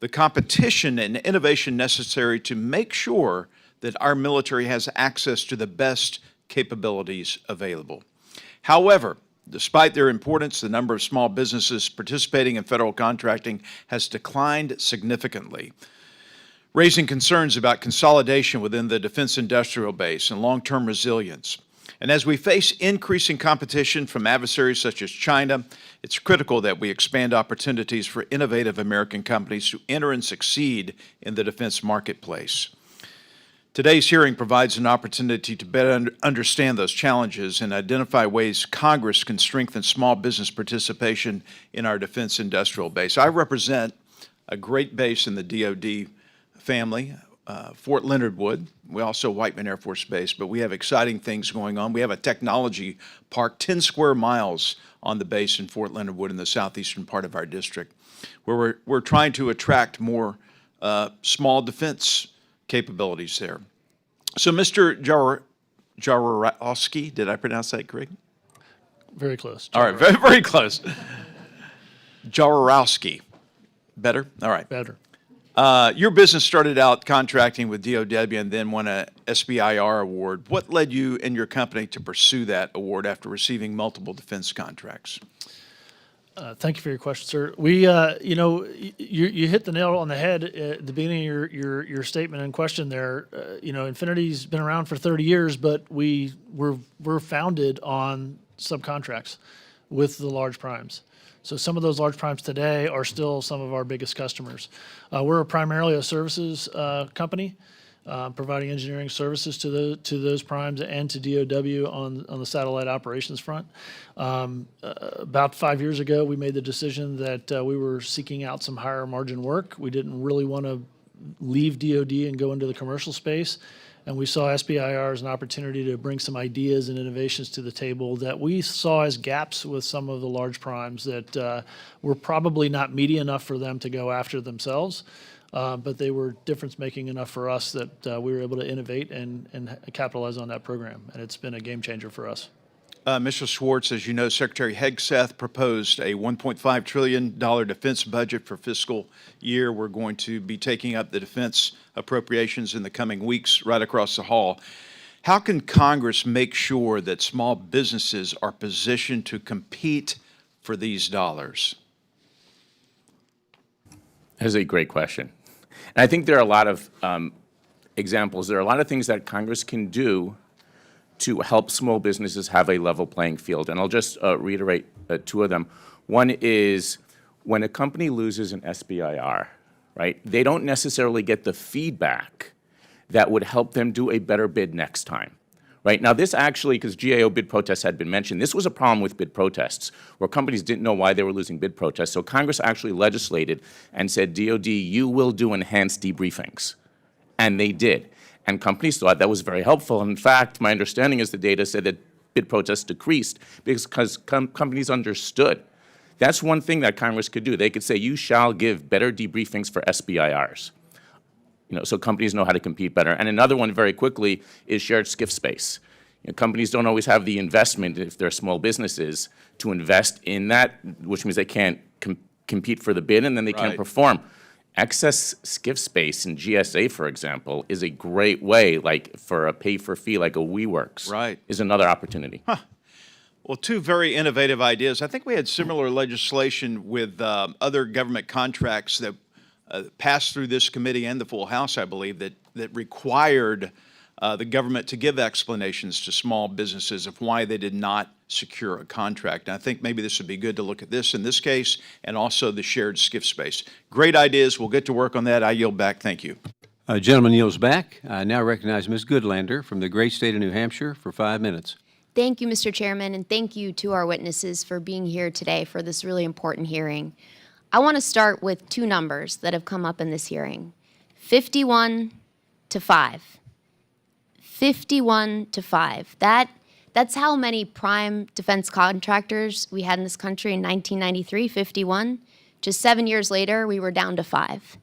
the competition and innovation necessary to make sure that our military has access to the best capabilities available. However, despite their importance, the number of small businesses participating in federal contracting has declined significantly, raising concerns about consolidation within the defense industrial base and long-term resilience. And as we face increasing competition from adversaries such as China, it's critical that we expand opportunities for innovative American companies to enter and succeed in the defense marketplace. Today's hearing provides an opportunity to better understand those challenges and identify ways Congress can strengthen small business participation in our defense industrial base. I represent a great base in the DoD family, Fort Leonard Wood. We also Whiteman Air Force Base, but we have exciting things going on. We have a technology park 10 square miles on the base in Fort Leonard Wood in the southeastern part of our district, where we're trying to attract more small defense capabilities there. So, Mr. Jaworowski, did I pronounce that correct? Very close. All right, very, very close. Jaworowski. Better? All right. Better. Your business started out contracting with DOW and then won a SBIR award. What led you and your company to pursue that award after receiving multiple defense contracts? Thank you for your question, sir. We, you hit the nail on the head at the beginning of your statement and question there. Infinity's been around for 30 years, but we're founded on subcontracts with the large primes. So some of those large primes today are still some of our biggest customers. We're primarily a services company, providing engineering services to those primes and to DOW on the satellite operations front. About 5 years ago, we made the decision that we were seeking out some higher margin work. We didn't really want to leave DOD and go into the commercial space. And we saw SBIR as an opportunity to bring some ideas and innovations to the table that we saw as gaps with some of the large primes that were probably not meaty enough for them to go after themselves. But they were difference-making enough for us that we were able to innovate and capitalize on that program. And it's been a game changer for us. Mr. Schwartz, as you know, Secretary Hegseth proposed a $1.5 trillion defense budget for fiscal year. We're going to be taking up the defense appropriations in the coming weeks right across the hall. How can Congress make sure that small businesses are positioned to compete for these dollars? That's a great question. And I think there are a lot of examples. There are a lot of things that Congress can do to help small businesses have a level playing field. And I'll just reiterate two of them. One is when a company loses an SBIR, right, they don't necessarily get the feedback that would help them do a better bid next time. Right? Now, this actually, because GAO bid protests had been mentioned, this was a problem with bid protests, where companies didn't know why they were losing bid protests. So Congress actually legislated and said, DOD, you will do enhanced debriefings. And they did. And companies thought that was very helpful. In fact, my understanding is the data said that bid protests decreased because companies understood. That's one thing that Congress could do. They could say, you shall give better debriefings for SBIRs. So companies know how to compete better. And another one, very quickly, is shared SCIF space. Companies don't always have the investment, if they're small businesses, to invest in that, which means they can't compete for the bid, and then they can't perform. Excess SCIF space in GSA, for example, is a great way, like for a pay-for-fee, like a WeWorks, is another opportunity. Well, two very innovative ideas. I think we had similar legislation with other government contracts that passed through this committee and the full House, I believe, that required the government to give explanations to small businesses of why they did not secure a contract. And I think maybe this would be good to look at this in this case and also the shared SCIF space. Great ideas. We'll get to work on that. I yield back. Thank you. Gentleman yields back. I now recognize Ms. Goodlander from the great state of New Hampshire for 5 minutes. Thank you, Mr. Chairman, and thank you to our witnesses for being here today for this really important hearing. I want to start with two numbers that have come up in this hearing, 51 to 5. 51 to 5. That's how many prime defense contractors we had in this country in 1993, 51. Just 7 years later, we were down to 5.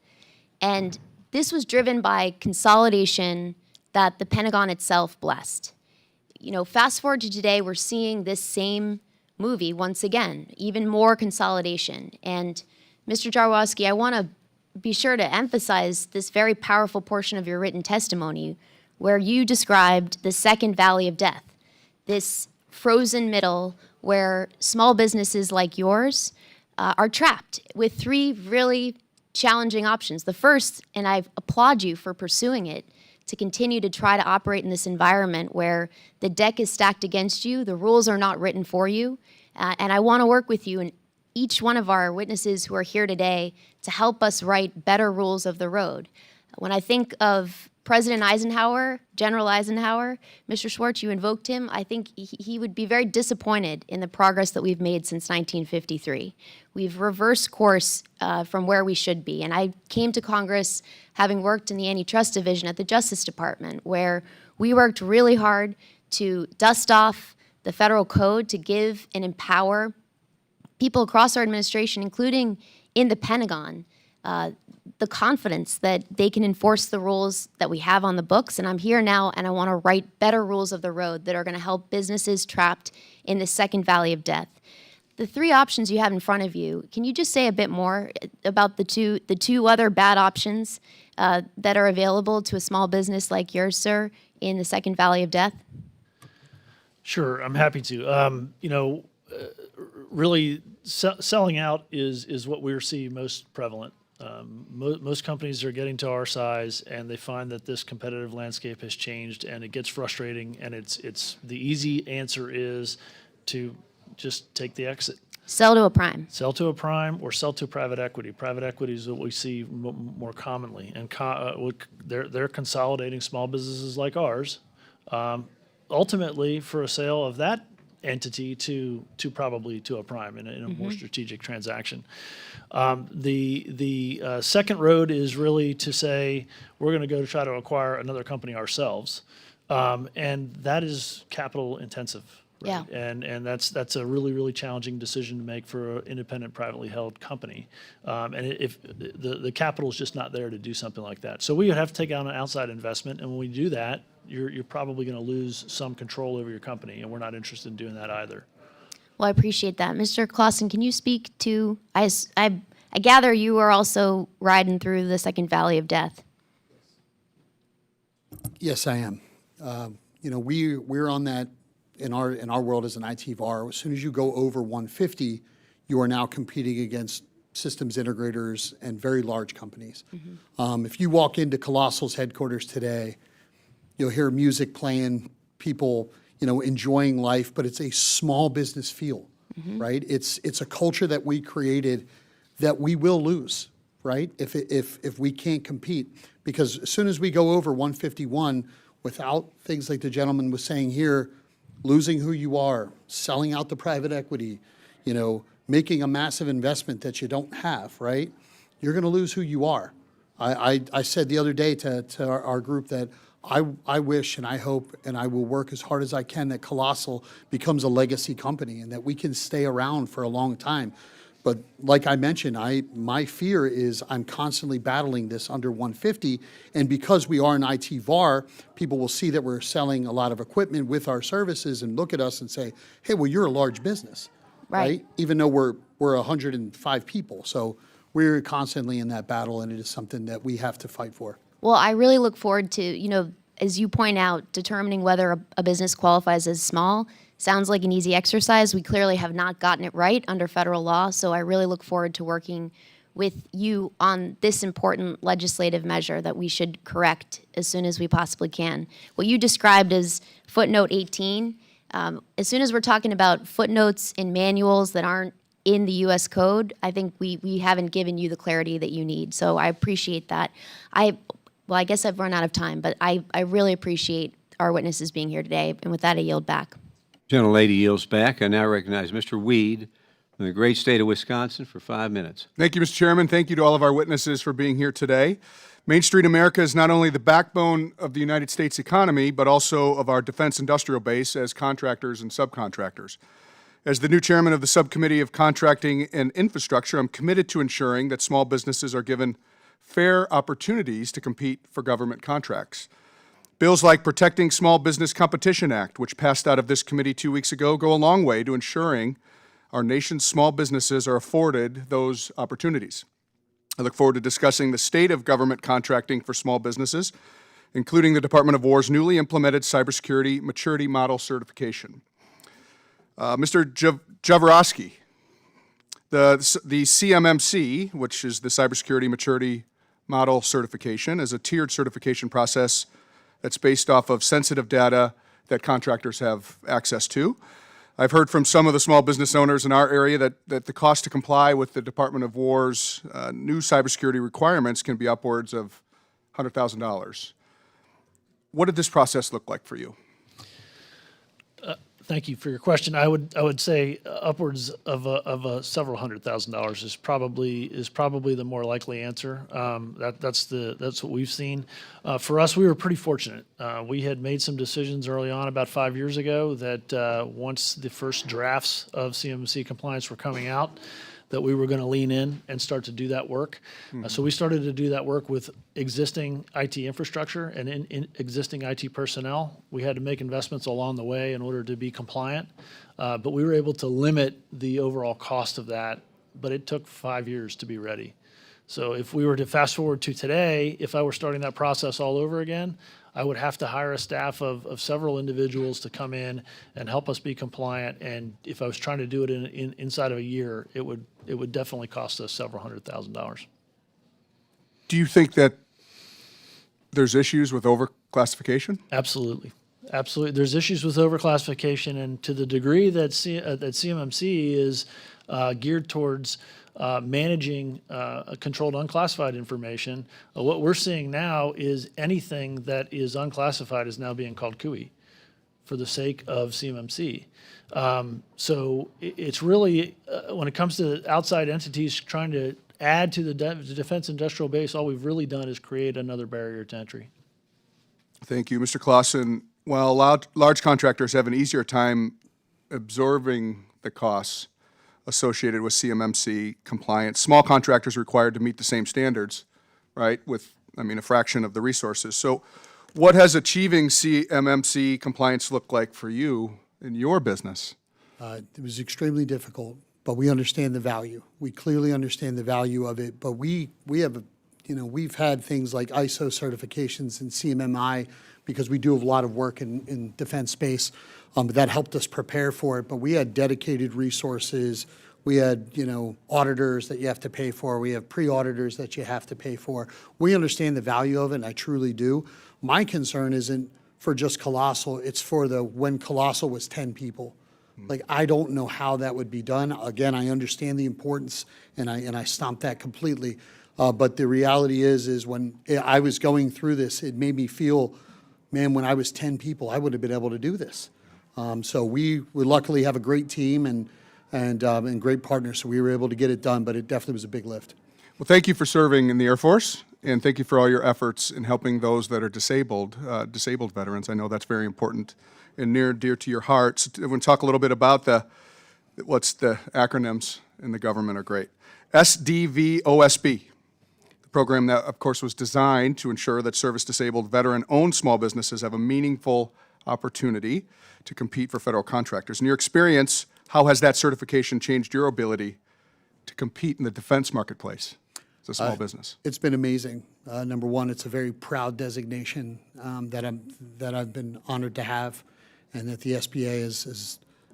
And this was driven by consolidation that the Pentagon itself blessed. Fast forward to today, we're seeing this same movie once again, even more consolidation. And Mr. Jaworowski, I want to be sure to emphasize this very powerful portion of your written testimony where you described the second valley of death, this frozen middle where small businesses like yours are trapped with three really challenging options. The first, and I applaud you for pursuing it, to continue to try to operate in this environment where the deck is stacked against you, the rules are not written for you, and I want to work with you and each one of our witnesses who are here today to help us write better rules of the road. When I think of President Eisenhower, General Eisenhower, Mr. Schwartz, you invoked him. I think he would be very disappointed in the progress that we've made since 1953. We've reversed course from where we should be. And I came to Congress having worked in the antitrust division at the Justice Department, where we worked really hard to dust off the federal code to give and empower people across our administration, including in the Pentagon, the confidence that they can enforce the rules that we have on the books. And I'm here now, and I want to write better rules of the road that are going to help businesses trapped in the second valley of death. The three options you have in front of you, can you just say a bit more about the two other bad options that are available to a small business like yours, sir, in the second valley of death? Sure, I'm happy to. Really, selling out is what we see most prevalent. Most companies are getting to our size, and they find that this competitive landscape has changed, and it gets frustrating. And it's the easy answer is to just take the exit. Sell to a prime. Sell to a prime or sell to private equity. Private equity is what we see more commonly, and they're consolidating small businesses like ours, ultimately for a sale of that entity to probably to a prime in a more strategic transaction. The second road is really to say we're going to go to try to acquire another company ourselves, and that is capital intensive. Right? Yeah. And that's a really challenging decision to make for an independent privately held company. And if the capital is just not there to do something like that. So we would have to take on an outside investment, and when we do that, you're probably going to lose some control over your company, and we're not interested in doing that either. Well, I appreciate that. Mr. Closson, can you speak to, I gather you are also riding through the second valley of death. Yes, I am. We're on that in our world as an IT VAR. As soon as you go over 150, you are now competing against systems integrators and very large companies. If you walk into Colossal's headquarters today, you'll hear music playing, people, enjoying life, but it's a small business feel, right? It's a culture that we created that we will lose, right? If we can't compete, because as soon as we go over 151, without things like the gentleman was saying here, losing who you are, selling out the private equity, making a massive investment that you don't have, right? You're going to lose who you are. I said the other day to our group that I wish and I hope and I will work as hard as I can that Colossal becomes a legacy company and that we can stay around for a long time. But like I mentioned, my fear is I'm constantly battling this under 150, and because we are an IT VAR, people will see that we're selling a lot of equipment with our services and look at us and say, hey, well, you're a large business, right? Even though we're 105 people. So we're constantly in that battle, and it is something that we have to fight for. Well, I really look forward to, as you point out, determining whether a business qualifies as small. Sounds like an easy exercise. We clearly have not gotten it right under federal law, so I really look forward to working with you on this important legislative measure that we should correct as soon as we possibly can. What you described as footnote 18, as soon as we're talking about footnotes in manuals that aren't in the U.S. Code, I think we haven't given you the clarity that you need, so I appreciate that. I guess I've run out of time, but I really appreciate our witnesses being here today, and with that, I yield back. Gentlelady yields back. I now recognize Mr. Weed from the great state of Wisconsin for 5 minutes. Thank you, Mr. Chairman. Thank you to all of our witnesses for being here today. Main Street America is not only the backbone of the United States economy, but also of our defense industrial base as contractors and subcontractors. As the new chairman of the Subcommittee of Contracting and Infrastructure, I'm committed to ensuring that small businesses are given fair opportunities to compete for government contracts. Bills like Protecting Small Business Competition Act, which passed out of this committee 2 weeks ago, go a long way to ensuring our nation's small businesses are afforded those opportunities. I look forward to discussing the state of government contracting for small businesses, including the Department of War's newly implemented cybersecurity maturity model certification. Mr. Jaworowski, the CMMC, which is the cybersecurity maturity model certification, is a tiered certification process that's based off of sensitive data that contractors have access to. I've heard from some of the small business owners in our area that the cost to comply with the Department of War's new cybersecurity requirements can be upwards of $100,000. What did this process look like for you? Thank you for your question. I would say upwards of several $100,000 is probably the more likely answer. That's what we've seen. For us, we were pretty fortunate. We had made some decisions early on, about 5 years ago, that once the first drafts of CMMC compliance were coming out, that we were going to lean in and start to do that work. So we started to do that work with existing IT infrastructure and in existing IT personnel. We had to make investments along the way in order to be compliant, but we were able to limit the overall cost of that, but it took 5 years to be ready. So if we were to fast forward to today, if I were starting that process all over again, I would have to hire a staff of several individuals to come in and help us be compliant. And if I was trying to do it inside of a year, it would definitely cost us several $100,000. Do you think that there's issues with overclassification? Absolutely. Absolutely. There's issues with overclassification, and to the degree that CMMC is geared towards managing controlled unclassified information, what we're seeing now is anything that is unclassified is now being called CUI for the sake of CMMC. So it's really, when it comes to outside entities trying to add to the defense industrial base, all we've really done is create another barrier to entry. Thank you. Mr. Closson, while large contractors have an easier time absorbing the costs associated with CMMC compliance, small contractors are required to meet the same standards, right, with, a fraction of the resources. So what has achieving CMMC compliance look like for you in your business? It was extremely difficult, but we understand the value. We clearly understand the value of it, but we have, we've had things like ISO certifications and CMMI because we do a lot of work in defense space. That helped us prepare for it, but we had dedicated resources. We had, auditors that you have to pay for. We have pre-auditors that you have to pay for. We understand the value of it, and I truly do. My concern isn't for just Colossal. It's for when Colossal was 10 people. Like, I don't know how that would be done. Again, I understand the importance, and I stomp that completely. But the reality is when I was going through this, it made me feel, man, when I was 10 people, I would have been able to do this. So we luckily have a great team and great partners, so we were able to get it done, but it definitely was a big lift. Well, thank you for serving in the Air Force, and thank you for all your efforts in helping those that are disabled veterans. I know that's very important and near and dear to your heart. So we're going to talk a little bit about what's the acronyms in the government are great. SDVOSB, the program that, of course, was designed to ensure that service-disabled veteran-owned small businesses have a meaningful opportunity to compete for federal contractors. In your experience, how has that certification changed your ability to compete in the defense marketplace as a small business? It's been amazing. Number one, it's a very proud designation that I've been honored to have, and that the SBA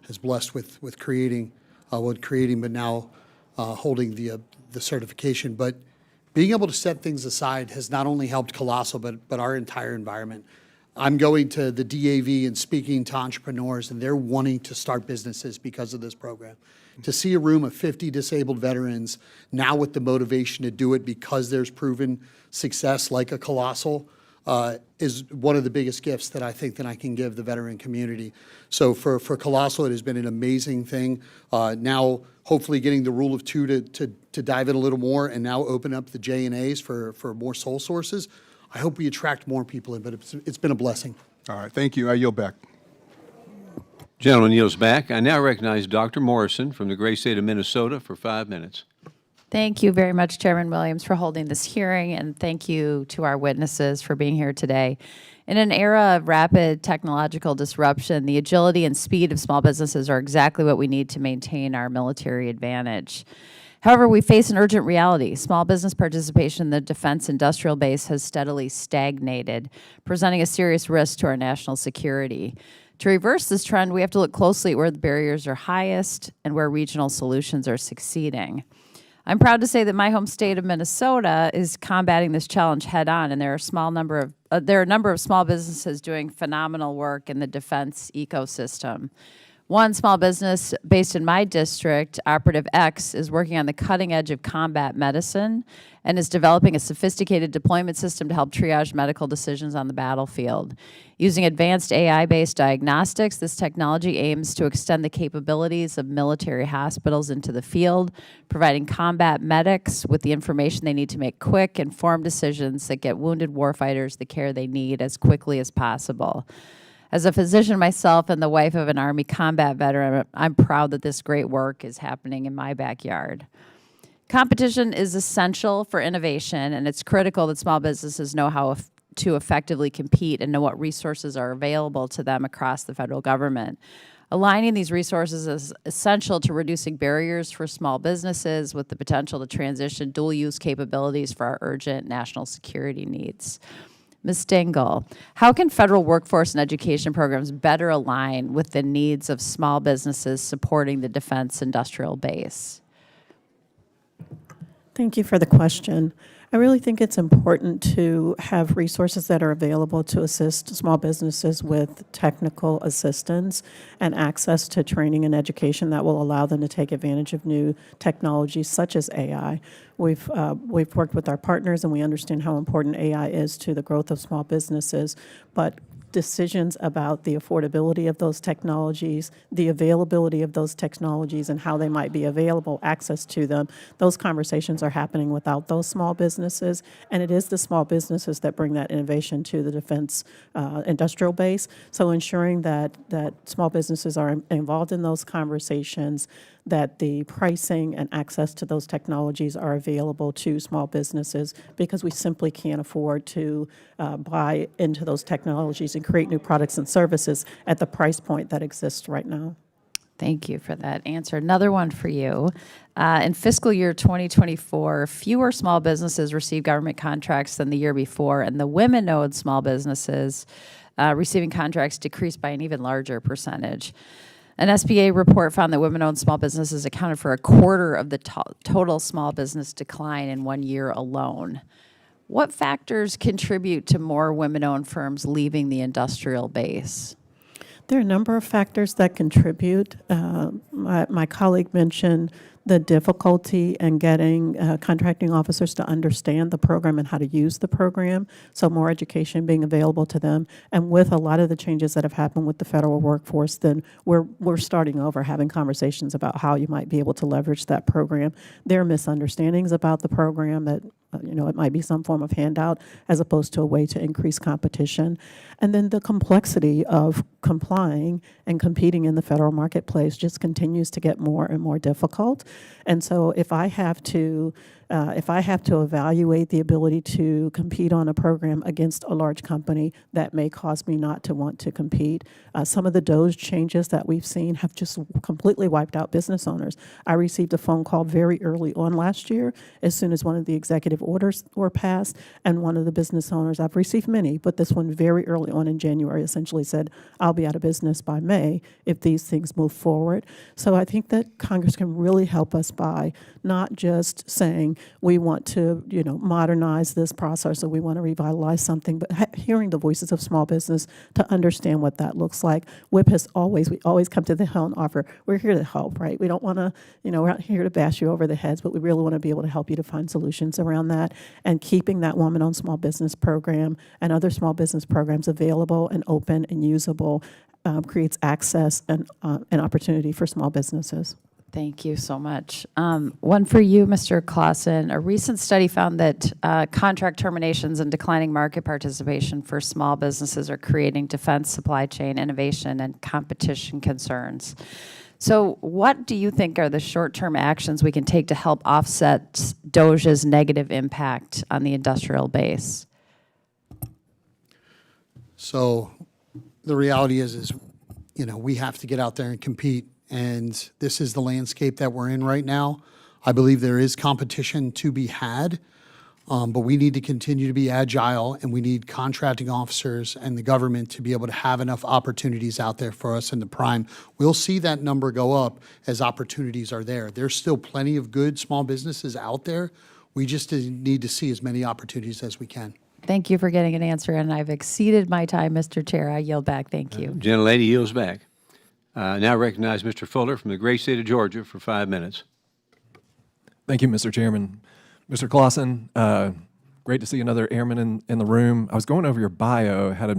has blessed with creating, but now holding the certification. But being able to set things aside has not only helped Colossal, but our entire environment. I'm going to the DAV and speaking to entrepreneurs, and they're wanting to start businesses because of this program. To see a room of 50 disabled veterans now with the motivation to do it because there's proven success like a Colossal is one of the biggest gifts that I think that I can give the veteran community. So for Colossal, it has been an amazing thing. Now, hopefully getting the rule of two to dive in a little more and now open up the J&As for more sole sources. I hope we attract more people in, but it's been a blessing. All right, thank you. I yield back. Gentleman yields back. I now recognize Dr. Morrison from the great state of Minnesota for 5 minutes. Thank you very much, Chairman Williams, for holding this hearing, and thank you to our witnesses for being here today. In an era of rapid technological disruption, the agility and speed of small businesses are exactly what we need to maintain our military advantage. However, we face an urgent reality. Small business participation in the defense industrial base has steadily stagnated, presenting a serious risk to our national security. To reverse this trend, we have to look closely at where the barriers are highest and where regional solutions are succeeding. I'm proud to say that my home state of Minnesota is combating this challenge head on, and there are a number of small businesses doing phenomenal work in the defense ecosystem. One small business based in my district, Operative X, is working on the cutting edge of combat medicine and is developing a sophisticated deployment system to help triage medical decisions on the battlefield. Using advanced AI-based diagnostics, this technology aims to extend the capabilities of military hospitals into the field, providing combat medics with the information they need to make quick, informed decisions that get wounded warfighters the care they need as quickly as possible. As a physician myself and the wife of an Army combat veteran, I'm proud that this great work is happening in my backyard. Competition is essential for innovation, and it's critical that small businesses know how to effectively compete and know what resources are available to them across the federal government. Aligning these resources is essential to reducing barriers for small businesses with the potential to transition dual-use capabilities for our urgent national security needs. Ms. Dingle, how can federal workforce and education programs better align with the needs of small businesses supporting the defense industrial base? Thank you for the question. I really think it's important to have resources that are available to assist small businesses with technical assistance and access to training and education that will allow them to take advantage of new technologies such as AI. We've worked with our partners and we understand how important AI is to the growth of small businesses, but decisions about the affordability of those technologies, the availability of those technologies, and how they might be available, access to them, those conversations are happening without those small businesses. And it is the small businesses that bring that innovation to the defense industrial base. So ensuring that small businesses are involved in those conversations, that the pricing and access to those technologies are available to small businesses, because we simply can't afford to buy into those technologies and create new products and services at the price point that exists right now. Thank you for that answer. Another one for you. In fiscal year 2024, fewer small businesses received government contracts than the year before, and the women-owned small businesses receiving contracts decreased by an even larger percentage. An SBA report found that women-owned small businesses accounted for a quarter of the total small business decline in 1 year alone. What factors contribute to more women-owned firms leaving the industrial base? There are a number of factors that contribute. My colleague mentioned the difficulty in getting contracting officers to understand the program and how to use the program, so more education being available to them. And with a lot of the changes that have happened with the federal workforce, then we're starting over, having conversations about how you might be able to leverage that program. There are misunderstandings about the program that it might be some form of handout as opposed to a way to increase competition. And then the complexity of complying and competing in the federal marketplace just continues to get more and more difficult. And so if I have to evaluate the ability to compete on a program against a large company, that may cause me not to want to compete. Some of the DOGE changes that we've seen have just completely wiped out business owners. I received a phone call very early on last year, as soon as one of the executive orders were passed, and one of the business owners, I've received many, but this one very early on in January essentially said, I'll be out of business by May if these things move forward. So I think that Congress can really help us by not just saying, we want to, modernize this process, or we want to revitalize something, but hearing the voices of small business to understand what that looks like. WIP we always come to the Hill and offer, we're here to help, right? We don't want to, we're not here to bash you over the heads, but we really want to be able to help you to find solutions around that. And keeping that woman-owned small business program and other small business programs available and open and usable creates access and opportunity for small businesses. Thank you so much. One for you, Mr. Closson. A recent study found that contract terminations and declining market participation for small businesses are creating defense supply chain innovation and competition concerns. So what do you think are the short-term actions we can take to help offset DOGE's negative impact on the industrial base? So the reality is, we have to get out there and compete. And this is the landscape that we're in right now. I believe there is competition to be had, but we need to continue to be agile, and we need contracting officers and the government to be able to have enough opportunities out there for us in the prime. We'll see that number go up as opportunities are there. There's still plenty of good small businesses out there. We just need to see as many opportunities as we can. Thank you for getting an answer, and I've exceeded my time, Mr. Chair. I yield back. Thank you. Gentlelady yields back. I now recognize Mr. Fuller from the great state of Georgia for 5 minutes. Thank you, Mr. Chairman. Mr. Closson, great to see another airman in the room. I was going over your bio, had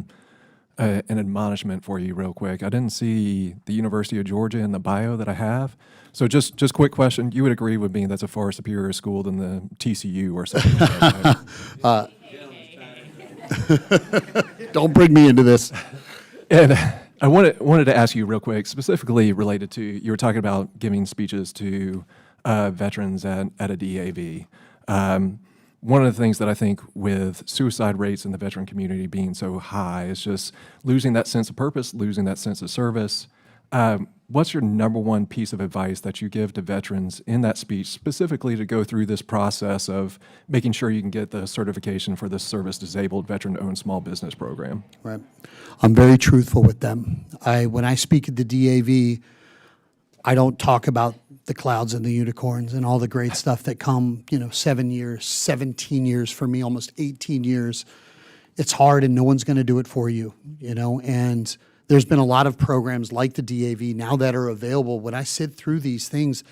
an admonishment for you real quick. I didn't see the University of Georgia in the bio that I have. So just quick question. You would agree with me that's a far superior school than the TCU or something like that, right? Don't bring me into this. And I wanted to ask you real quick, specifically related to, you were talking about giving speeches to veterans at a DAV. One of the things that I think with suicide rates in the veteran community being so high is just losing that sense of purpose, losing that sense of service. What's your number one piece of advice that you give to veterans in that speech, specifically to go through this process of making sure you can get the certification for the service-disabled veteran-owned small business program? Right. I'm very truthful with them. When I speak at the DAV, I don't talk about the clouds and the unicorns and all the great stuff that come, 7 years, 17 years for me, almost 18 years. It's hard and no one's going to do it for you, and there's been a lot of programs like the DAV now that are available. When I sit through these things,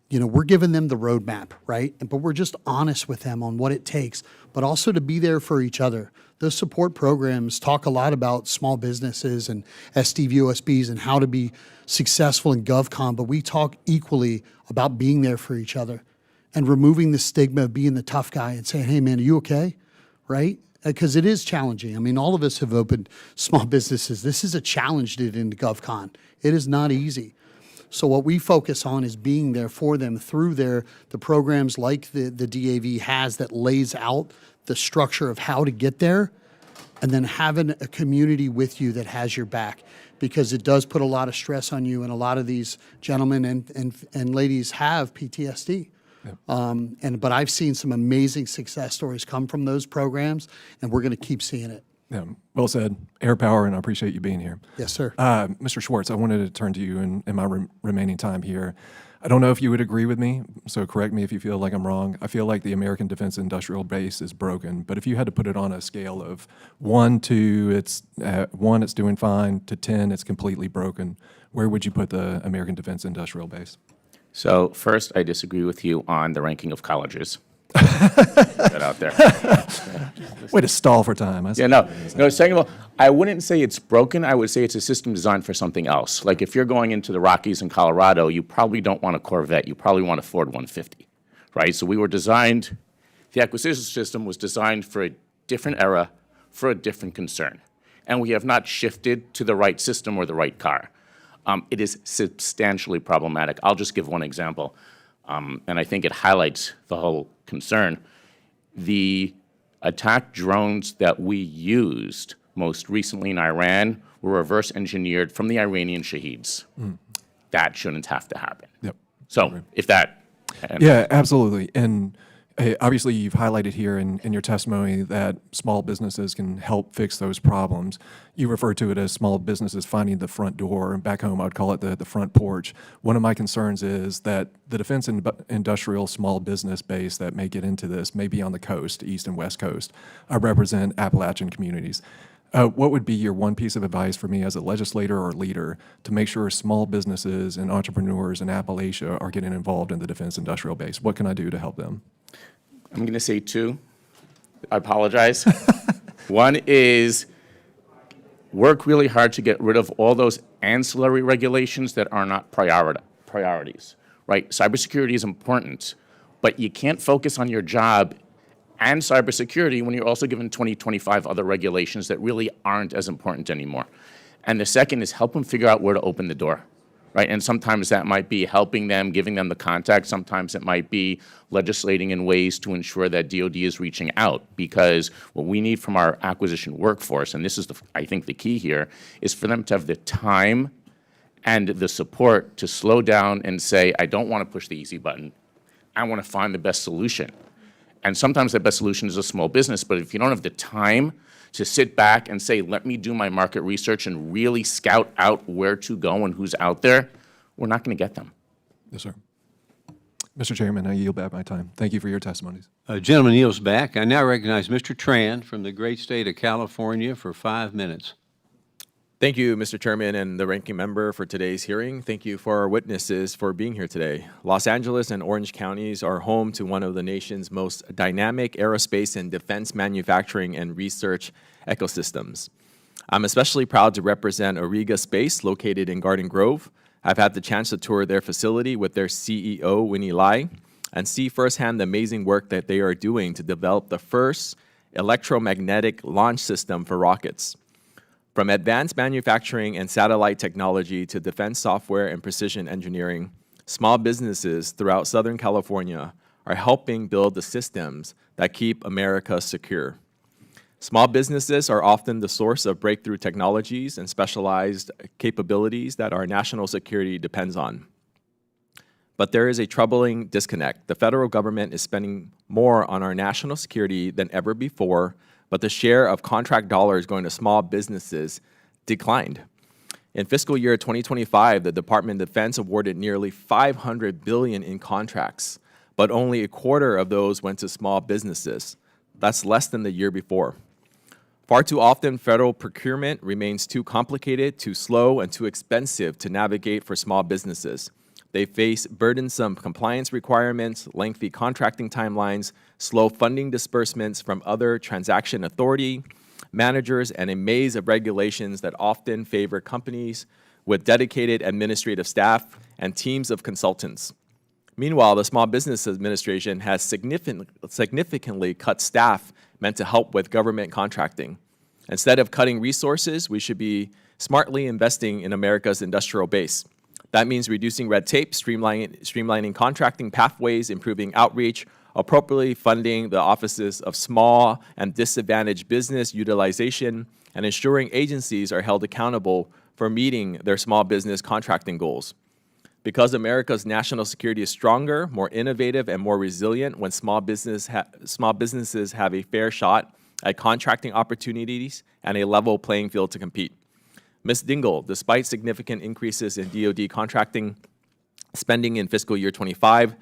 we're giving them the roadmap, right? But we're just honest with them on what it takes, but also to be there for each other. Those support programs talk a lot about small businesses and SDVOSBs and how to be successful in GovCon, but we talk equally about being there for each other and removing the stigma of being the tough guy and saying, hey, man, are you okay? Right? Because it is challenging. I mean, all of us have opened small businesses. This is a challenge in GovCon. It is not easy. So what we focus on is being there for them through the programs like the DAV has that lays out the structure of how to get there, and then having a community with you that has your back, because it does put a lot of stress on you, and a lot of these gentlemen and ladies have PTSD. Yep. But I've seen some amazing success stories come from those programs, and we're going to keep seeing it. Yeah, well said. Air power, and I appreciate you being here. Yes, sir. Mr. Schwartz, I wanted to turn to you in my remaining time here. I don't know if you would agree with me, so correct me if you feel like I'm wrong. I feel like the American defense industrial base is broken, but if you had to put it on a scale of 1 to it's 1, it's doing fine, to 10, it's completely broken, where would you put the American defense industrial base? So first, I disagree with you on the ranking of colleges. That out there. Way to stall for time. Yeah, no. Second of all, I wouldn't say it's broken. I would say it's a system designed for something else. Like if you're going into the Rockies in Colorado, you probably don't want a Corvette. You probably want a Ford 150, right? So the acquisition system was designed for a different era, for a different concern. And we have not shifted to the right system or the right car. It is substantially problematic. I'll just give one example, and I think it highlights the whole concern. The attack drones that we used most recently in Iran were reverse engineered from the Iranian Shaheeds. That shouldn't have to happen. Yep. So if that... Yeah, absolutely. And obviously you've highlighted here in your testimony that small businesses can help fix those problems. You refer to it as small businesses finding the front door, and back home I'd call it the front porch. One of my concerns is that the defense industrial small business base that may get into this may be on the coast, east and west coast. I represent Appalachian communities. What would be your one piece of advice for me as a legislator or leader to make sure small businesses and entrepreneurs in Appalachia are getting involved in the defense industrial base? What can I do to help them? I'm going to say 2. I apologize. One is work really hard to get rid of all those ancillary regulations that are not priorities, right? Cybersecurity is important, but you can't focus on your job and cybersecurity when you're also given 20, 25 other regulations that really aren't as important anymore. And the second is help them figure out where to open the door, right? And sometimes that might be helping them, giving them the contact. Sometimes it might be legislating in ways to ensure that DoD is reaching out, because what we need from our acquisition workforce, and this is, I think, the key here, is for them to have the time and the support to slow down and say, I don't want to push the easy button. I want to find the best solution. And sometimes the best solution is a small business, but if you don't have the time to sit back and say, let me do my market research and really scout out where to go and who's out there, we're not going to get them. Yes, sir. Mr. Chairman, I yield back my time. Thank you for your testimonies. Gentleman yields back. I now recognize Mr. Tran from the great state of California for 5 minutes. Thank you, Mr. Chairman and the ranking member for today's hearing. Thank you for our witnesses for being here today. Los Angeles and Orange counties are home to one of the nation's most dynamic aerospace and defense manufacturing and research ecosystems. I'm especially proud to represent Auriga Space, located in Garden Grove. I've had the chance to tour their facility with their CEO, Winnie Lai, and see firsthand the amazing work that they are doing to develop the first electromagnetic launch system for rockets. From advanced manufacturing and satellite technology to defense software and precision engineering, small businesses throughout Southern California are helping build the systems that keep America secure. Small businesses are often the source of breakthrough technologies and specialized capabilities that our national security depends on. But there is a troubling disconnect. The federal government is spending more on our national security than ever before, but the share of contract dollars going to small businesses declined. In fiscal year 2025, the Department of Defense awarded nearly $500 billion in contracts, but only a quarter of those went to small businesses. That's less than the year before. Far too often, federal procurement remains too complicated, too slow, and too expensive to navigate for small businesses. They face burdensome compliance requirements, lengthy contracting timelines, slow funding disbursements from other transaction authority managers, and a maze of regulations that often favor companies with dedicated administrative staff and teams of consultants. Meanwhile, the Small Business Administration has significantly cut staff meant to help with government contracting. Instead of cutting resources, we should be smartly investing in America's industrial base. That means reducing red tape, streamlining contracting pathways, improving outreach, appropriately funding the offices of small and disadvantaged business utilization, and ensuring agencies are held accountable for meeting their small business contracting goals. Because America's national security is stronger, more innovative, and more resilient when small businesses have a fair shot at contracting opportunities and a level playing field to compete. Ms. Dingle, despite significant increases in DoD contracting spending in fiscal year 25,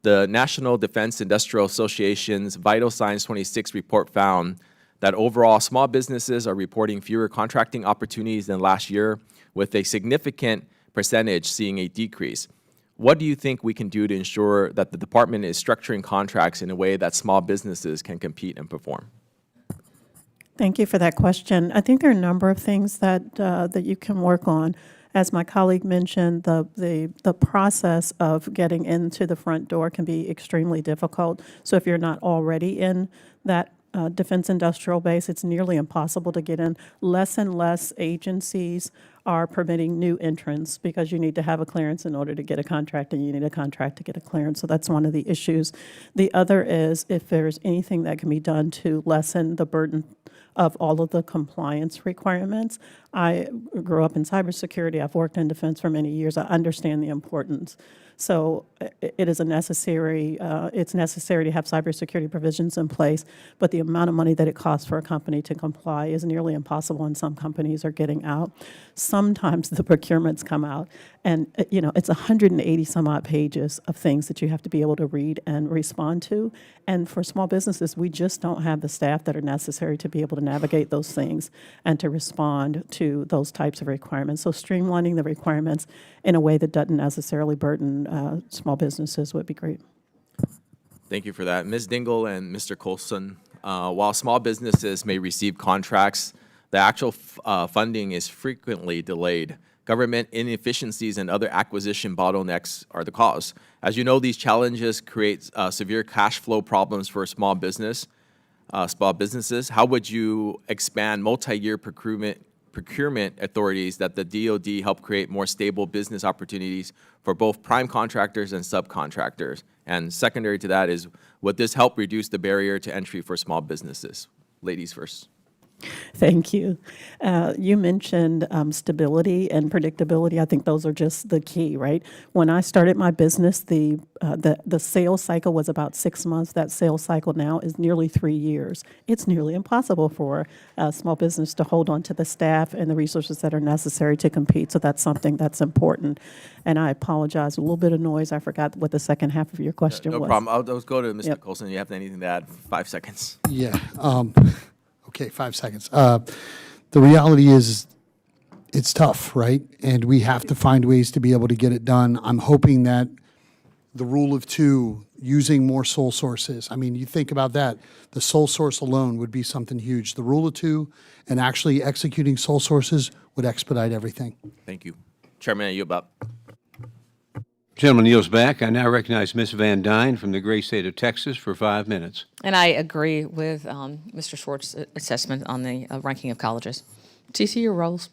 the National Defense Industrial Association's Vital Signs 26 report found that overall small businesses are reporting fewer contracting opportunities than last year, with a significant percentage seeing a decrease. What do you think we can do to ensure that the department is structuring contracts in a way that small businesses can compete and perform? Thank you for that question. I think there are a number of things that that you can work on. As my colleague mentioned, the process of getting into the front door can be extremely difficult. So if you're not already in that defense industrial base, it's nearly impossible to get in. Less and less agencies are permitting new entrants because you need to have a clearance in order to get a contract, and you need a contract to get a clearance. So that's one of the issues. The other is if there's anything that can be done to lessen the burden of all of the compliance requirements. I grew up in cybersecurity. I've worked in defense for many years. I understand the importance. So it is it's necessary to have cybersecurity provisions in place, but the amount of money that it costs for a company to comply is nearly impossible, and some companies are getting out. Sometimes the procurements come out, and it's 180 some odd pages of things that you have to be able to read and respond to. And for small businesses, we just don't have the staff that are necessary to be able to navigate those things and to respond to those types of requirements. So streamlining the requirements in a way that doesn't necessarily burden small businesses would be great. Thank you for that. Ms. Dingle and Mr. Closson, while small businesses may receive contracts, the actual funding is frequently delayed. Government inefficiencies and other acquisition bottlenecks are the cause. As you know, these challenges create severe cash flow problems for small businesses. How would you expand multi-year procurement authorities that the DoD help create more stable business opportunities for both prime contractors and subcontractors? And secondary to that is, would this help reduce the barrier to entry for small businesses? Ladies first. Thank you. You mentioned stability and predictability. I think those are just the key, right? When I started my business, the sales cycle was about 6 months. That sales cycle now is nearly 3 years. It's nearly impossible for a small business to hold on to the staff and the resources that are necessary to compete. So that's something that's important. And I apologize, a little bit of noise. I forgot what the second half of your question was. No problem. I'll go to Mr. Yep. Closson. You have anything to add? 5 seconds. Yeah. Okay, 5 seconds. The reality is it's tough, right? And we have to find ways to be able to get it done. I'm hoping that the rule of two, using more sole sources. I mean, you think about that. The sole source alone would be something huge. The rule of two and actually executing sole sources would expedite everything. Thank you. Chairman, are you about? Gentleman yields back. I now recognize Ms. Van Dyne from the great state of Texas for 5 minutes. And I agree with Mr. Schwartz's assessment on the ranking of colleges. TC, your roles.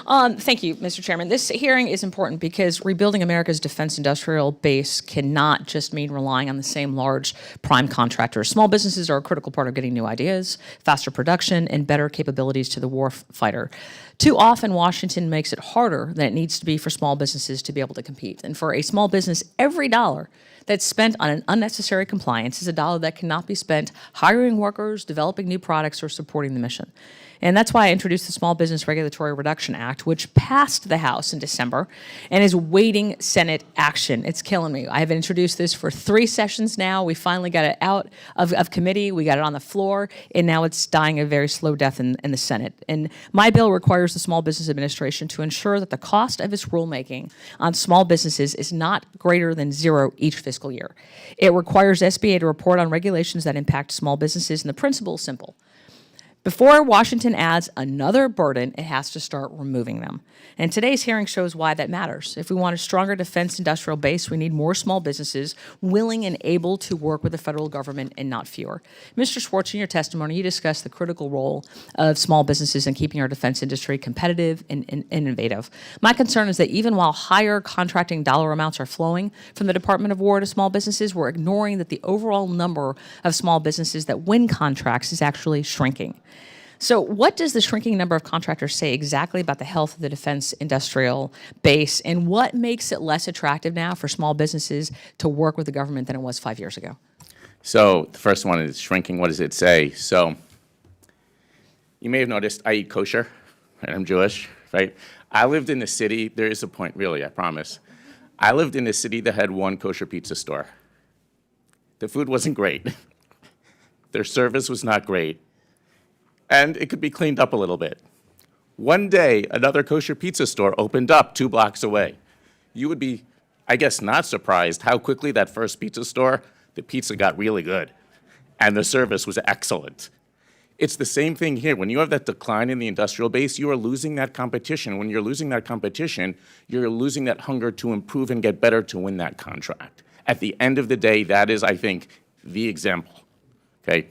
Thank you, Mr. Chairman. This hearing is important because rebuilding America's defense industrial base cannot just mean relying on the same large prime contractors. Small businesses are a critical part of getting new ideas, faster production, and better capabilities to the war fighter. Too often, Washington makes it harder than it needs to be for small businesses to be able to compete. And for a small business, every dollar that's spent on an unnecessary compliance is a dollar that cannot be spent hiring workers, developing new products, or supporting the mission. And that's why I introduced the Small Business Regulatory Reduction Act, which passed the House in December and is waiting Senate action. It's killing me. I've introduced this for 3 sessions now. We finally got it out of committee. We got it on the floor, and now it's dying a very slow death in the Senate. And my bill requires the Small Business Administration to ensure that the cost of its rulemaking on small businesses is not greater than 0 each fiscal year. It requires SBA to report on regulations that impact small businesses, and the principle is simple. Before Washington adds another burden, it has to start removing them. And today's hearing shows why that matters. If we want a stronger defense industrial base, we need more small businesses willing and able to work with the federal government and not fewer. Mr. Schwartz, in your testimony, you discussed the critical role of small businesses in keeping our defense industry competitive and innovative. My concern is that even while higher contracting dollar amounts are flowing from the Department of War to small businesses, we're ignoring that the overall number of small businesses that win contracts is actually shrinking. So what does the shrinking number of contractors say exactly about the health of the defense industrial base, and what makes it less attractive now for small businesses to work with the government than it was 5 years ago? So the first one is shrinking. What does it say? So you may have noticed I eat kosher, and I'm Jewish, right? I lived in a city, there is a point, really, I promise. I lived in a city that had one kosher pizza store. The food wasn't great. Their service was not great. And it could be cleaned up a little bit. One day, another kosher pizza store opened up 2 blocks away. You would be, I guess, not surprised how quickly that first pizza store, the pizza got really good, and the service was excellent. It's the same thing here. When you have that decline in the industrial base, you are losing that competition. When you're losing that competition, you're losing that hunger to improve and get better to win that contract. At the end of the day, that is, I think, the example. Okay?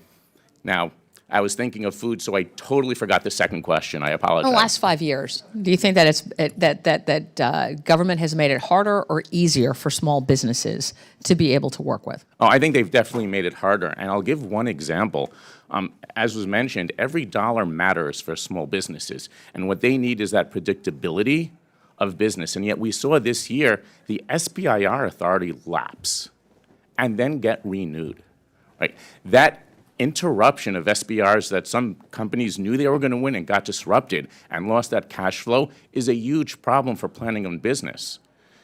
Now, I was thinking of food, so I totally forgot the second question. I apologize. In the last 5 years, do you think that government has made it harder or easier for small businesses to be able to work with? Oh, I think they've definitely made it harder, and I'll give one example. As was mentioned, every dollar matters for small businesses, and what they need is that predictability of business. And yet we saw this year the SBIR authority lapse and then get renewed. Right? That interruption of SBRs that some companies knew they were going to win and got disrupted and lost that cash flow is a huge problem for planning on business.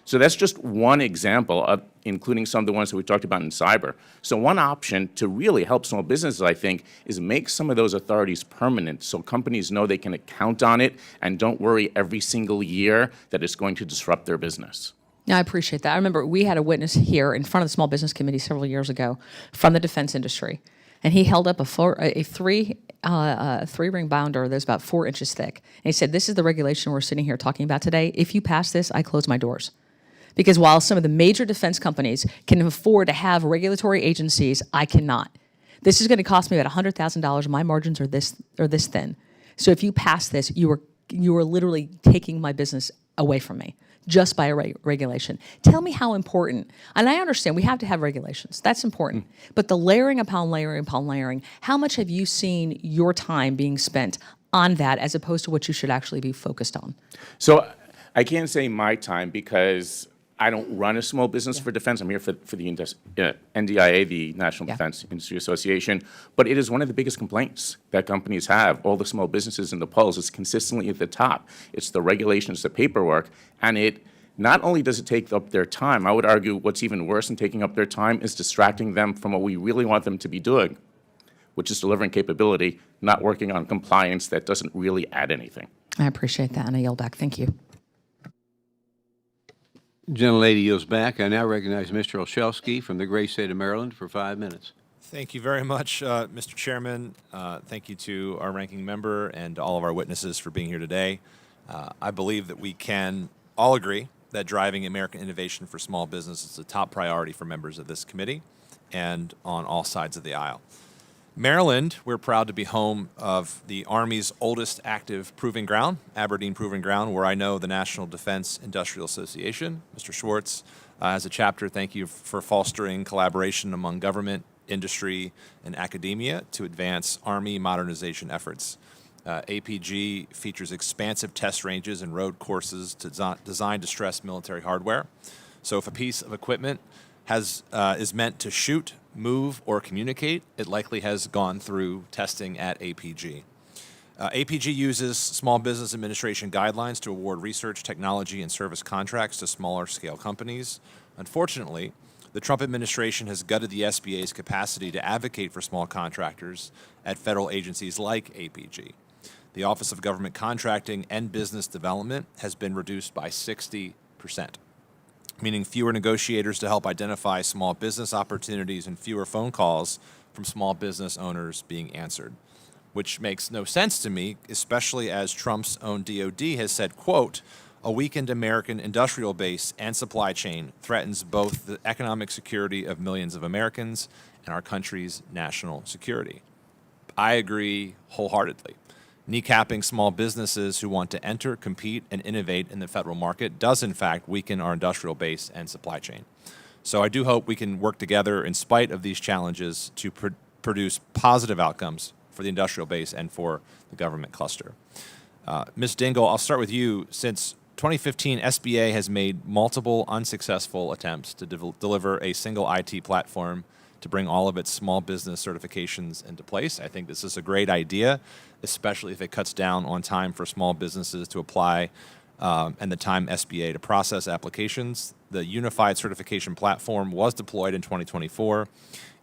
So that's just one example of including some of the ones that we talked about in cyber. So one option to really help small businesses, I think, is make some of those authorities permanent so companies know they can count on it and don't worry every single year that it's going to disrupt their business. Yeah, I appreciate that. I remember we had a witness here in front of the Small Business Committee several years ago from the defense industry. And he held up a three-ring binder that's about 4 inches thick. And he said, this is the regulation we're sitting here talking about today. If you pass this, I close my doors. Because while some of the major defense companies can afford to have regulatory agencies, I cannot. This is going to cost me about $100,000. My margins are this thin. So if you pass this, you are literally taking my business away from me just by a regulation. Tell me how important, and I understand we have to have regulations, that's important, but the layering upon layering upon layering, how much have you seen your time being spent on that as opposed to what you should actually be focused on? So I can't say my time because I don't run a small business for defense. I'm here for the NDIA, the National Defense Industry Association. But it is one of the biggest complaints that companies have. All the small businesses in the polls is consistently at the top. It's the regulations, the paperwork, and it not only does it take up their time, I would argue what's even worse than taking up their time is distracting them from what we really want them to be doing, which is delivering capability, not working on compliance that doesn't really add anything. I appreciate that, and I yield back. Thank you. Gentlelady yields back. I now recognize Mr. Olszewski from the great state of Maryland for 5 minutes. Thank you very much, Mr. Chairman. Thank you to our ranking member and to all of our witnesses for being here today. I believe that we can all agree that driving American innovation for small business is a top priority for members of this committee and on all sides of the aisle. Maryland, we're proud to be home of the Army's oldest active proving ground, Aberdeen Proving Ground, where I know the National Defense Industrial Association, Mr. Schwartz, has a chapter. Thank you for fostering collaboration among government, industry, and academia to advance Army modernization efforts. APG features expansive test ranges and road courses designed to stress military hardware. So if a piece of equipment is meant to shoot, move, or communicate, it likely has gone through testing at APG. APG uses Small Business Administration guidelines to award research, technology, and service contracts to smaller scale companies. Unfortunately, the Trump administration has gutted the SBA's capacity to advocate for small contractors at federal agencies like APG. The Office of Government Contracting and Business Development has been reduced by 60%, meaning fewer negotiators to help identify small business opportunities and fewer phone calls from small business owners being answered, which makes no sense to me, especially as Trump's own DOD has said, quote, "A weakened American industrial base and supply chain threatens both the economic security of millions of Americans and our country's national security." I agree wholeheartedly. Kneecapping small businesses who want to enter, compete, and innovate in the federal market does, in fact, weaken our industrial base and supply chain. So I do hope we can work together in spite of these challenges to produce positive outcomes for the industrial base and for the government cluster. Ms. Dingle, I'll start with you. Since 2015, SBA has made multiple unsuccessful attempts to deliver a single IT platform to bring all of its small business certifications into place. I think this is a great idea, especially if it cuts down on time for small businesses to apply and the time SBA to process applications. The unified certification platform was deployed in 2024,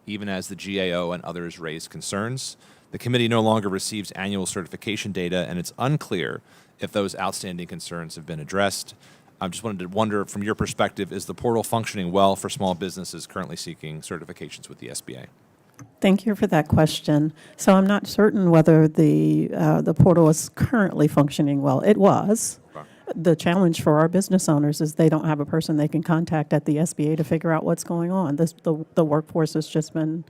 even as the GAO and others raised concerns. The committee no longer receives annual certification data, and it's unclear if those outstanding concerns have been addressed. I just wanted to wonder, from your perspective, is the portal functioning well for small businesses currently seeking certifications with the SBA? Thank you for that question. So I'm not certain whether the portal is currently functioning well. It was. Okay. The challenge for our business owners is they don't have a person they can contact at the SBA to figure out what's going on. The workforce has just been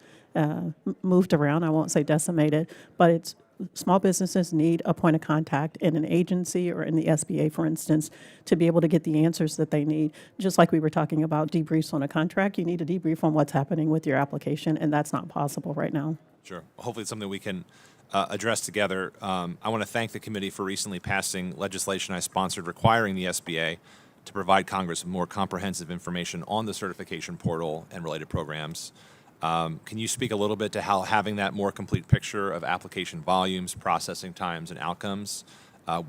moved around. I won't say decimated, but small businesses need a point of contact in an agency or in the SBA, for instance, to be able to get the answers that they need. Just like we were talking about debriefs on a contract, you need a debrief on what's happening with your application, and that's not possible right now. Sure. Hopefully it's something we can address together. I want to thank the committee for recently passing legislation I sponsored requiring the SBA to provide Congress with more comprehensive information on the certification portal and related programs. Can you speak a little bit to how having that more complete picture of application volumes, processing times, and outcomes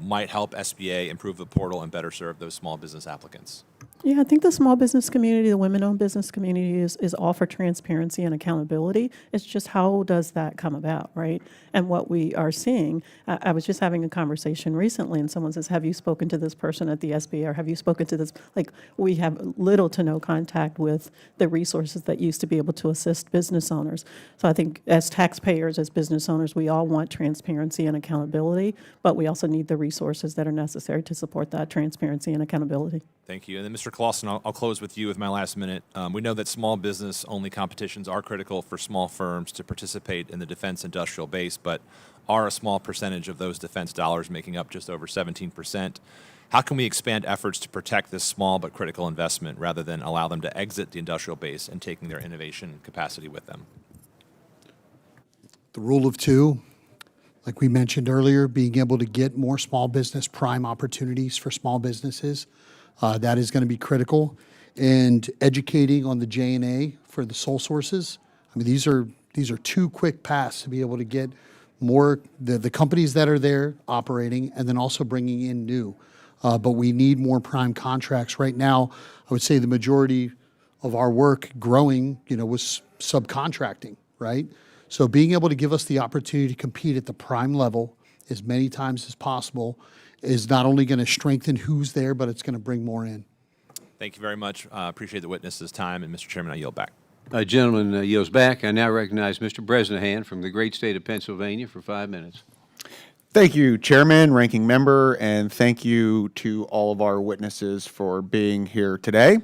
might help SBA improve the portal and better serve those small business applicants? Yeah, I think the small business community, the women-owned business community is all for transparency and accountability. It's just how does that come about, right? And what we are seeing, I was just having a conversation recently and someone says, have you spoken to this person at the SBA or have you spoken to this? Like, we have little to no contact with the resources that used to be able to assist business owners. So I think as taxpayers, as business owners, we all want transparency and accountability, but we also need the resources that are necessary to support that transparency and accountability. Thank you. And then, Mr. Closson, I'll close with you with my last minute. We know that small business-only competitions are critical for small firms to participate in the defense industrial base, but are a small percentage of those defense dollars, making up just over 17%. How can we expand efforts to protect this small but critical investment rather than allow them to exit the industrial base and taking their innovation capacity with them? The rule of two, like we mentioned earlier, being able to get more small business prime opportunities for small businesses. That is going to be critical. And educating on the J&A for the sole sources. I mean, these are two quick paths to be able to get more, the companies that are there operating and then also bringing in new. But we need more prime contracts. Right now, I would say the majority of our work growing, was subcontracting, right? So being able to give us the opportunity to compete at the prime level as many times as possible is not only going to strengthen who's there, but it's going to bring more in. Thank you very much. Appreciate the witness's time. And Mr. Chairman, I yield back. Gentleman yields back. I now recognize Mr. Bresnahan from the great state of Pennsylvania for 5 minutes. Thank you, Chairman, Ranking Member, and thank you to all of our witnesses for being here today.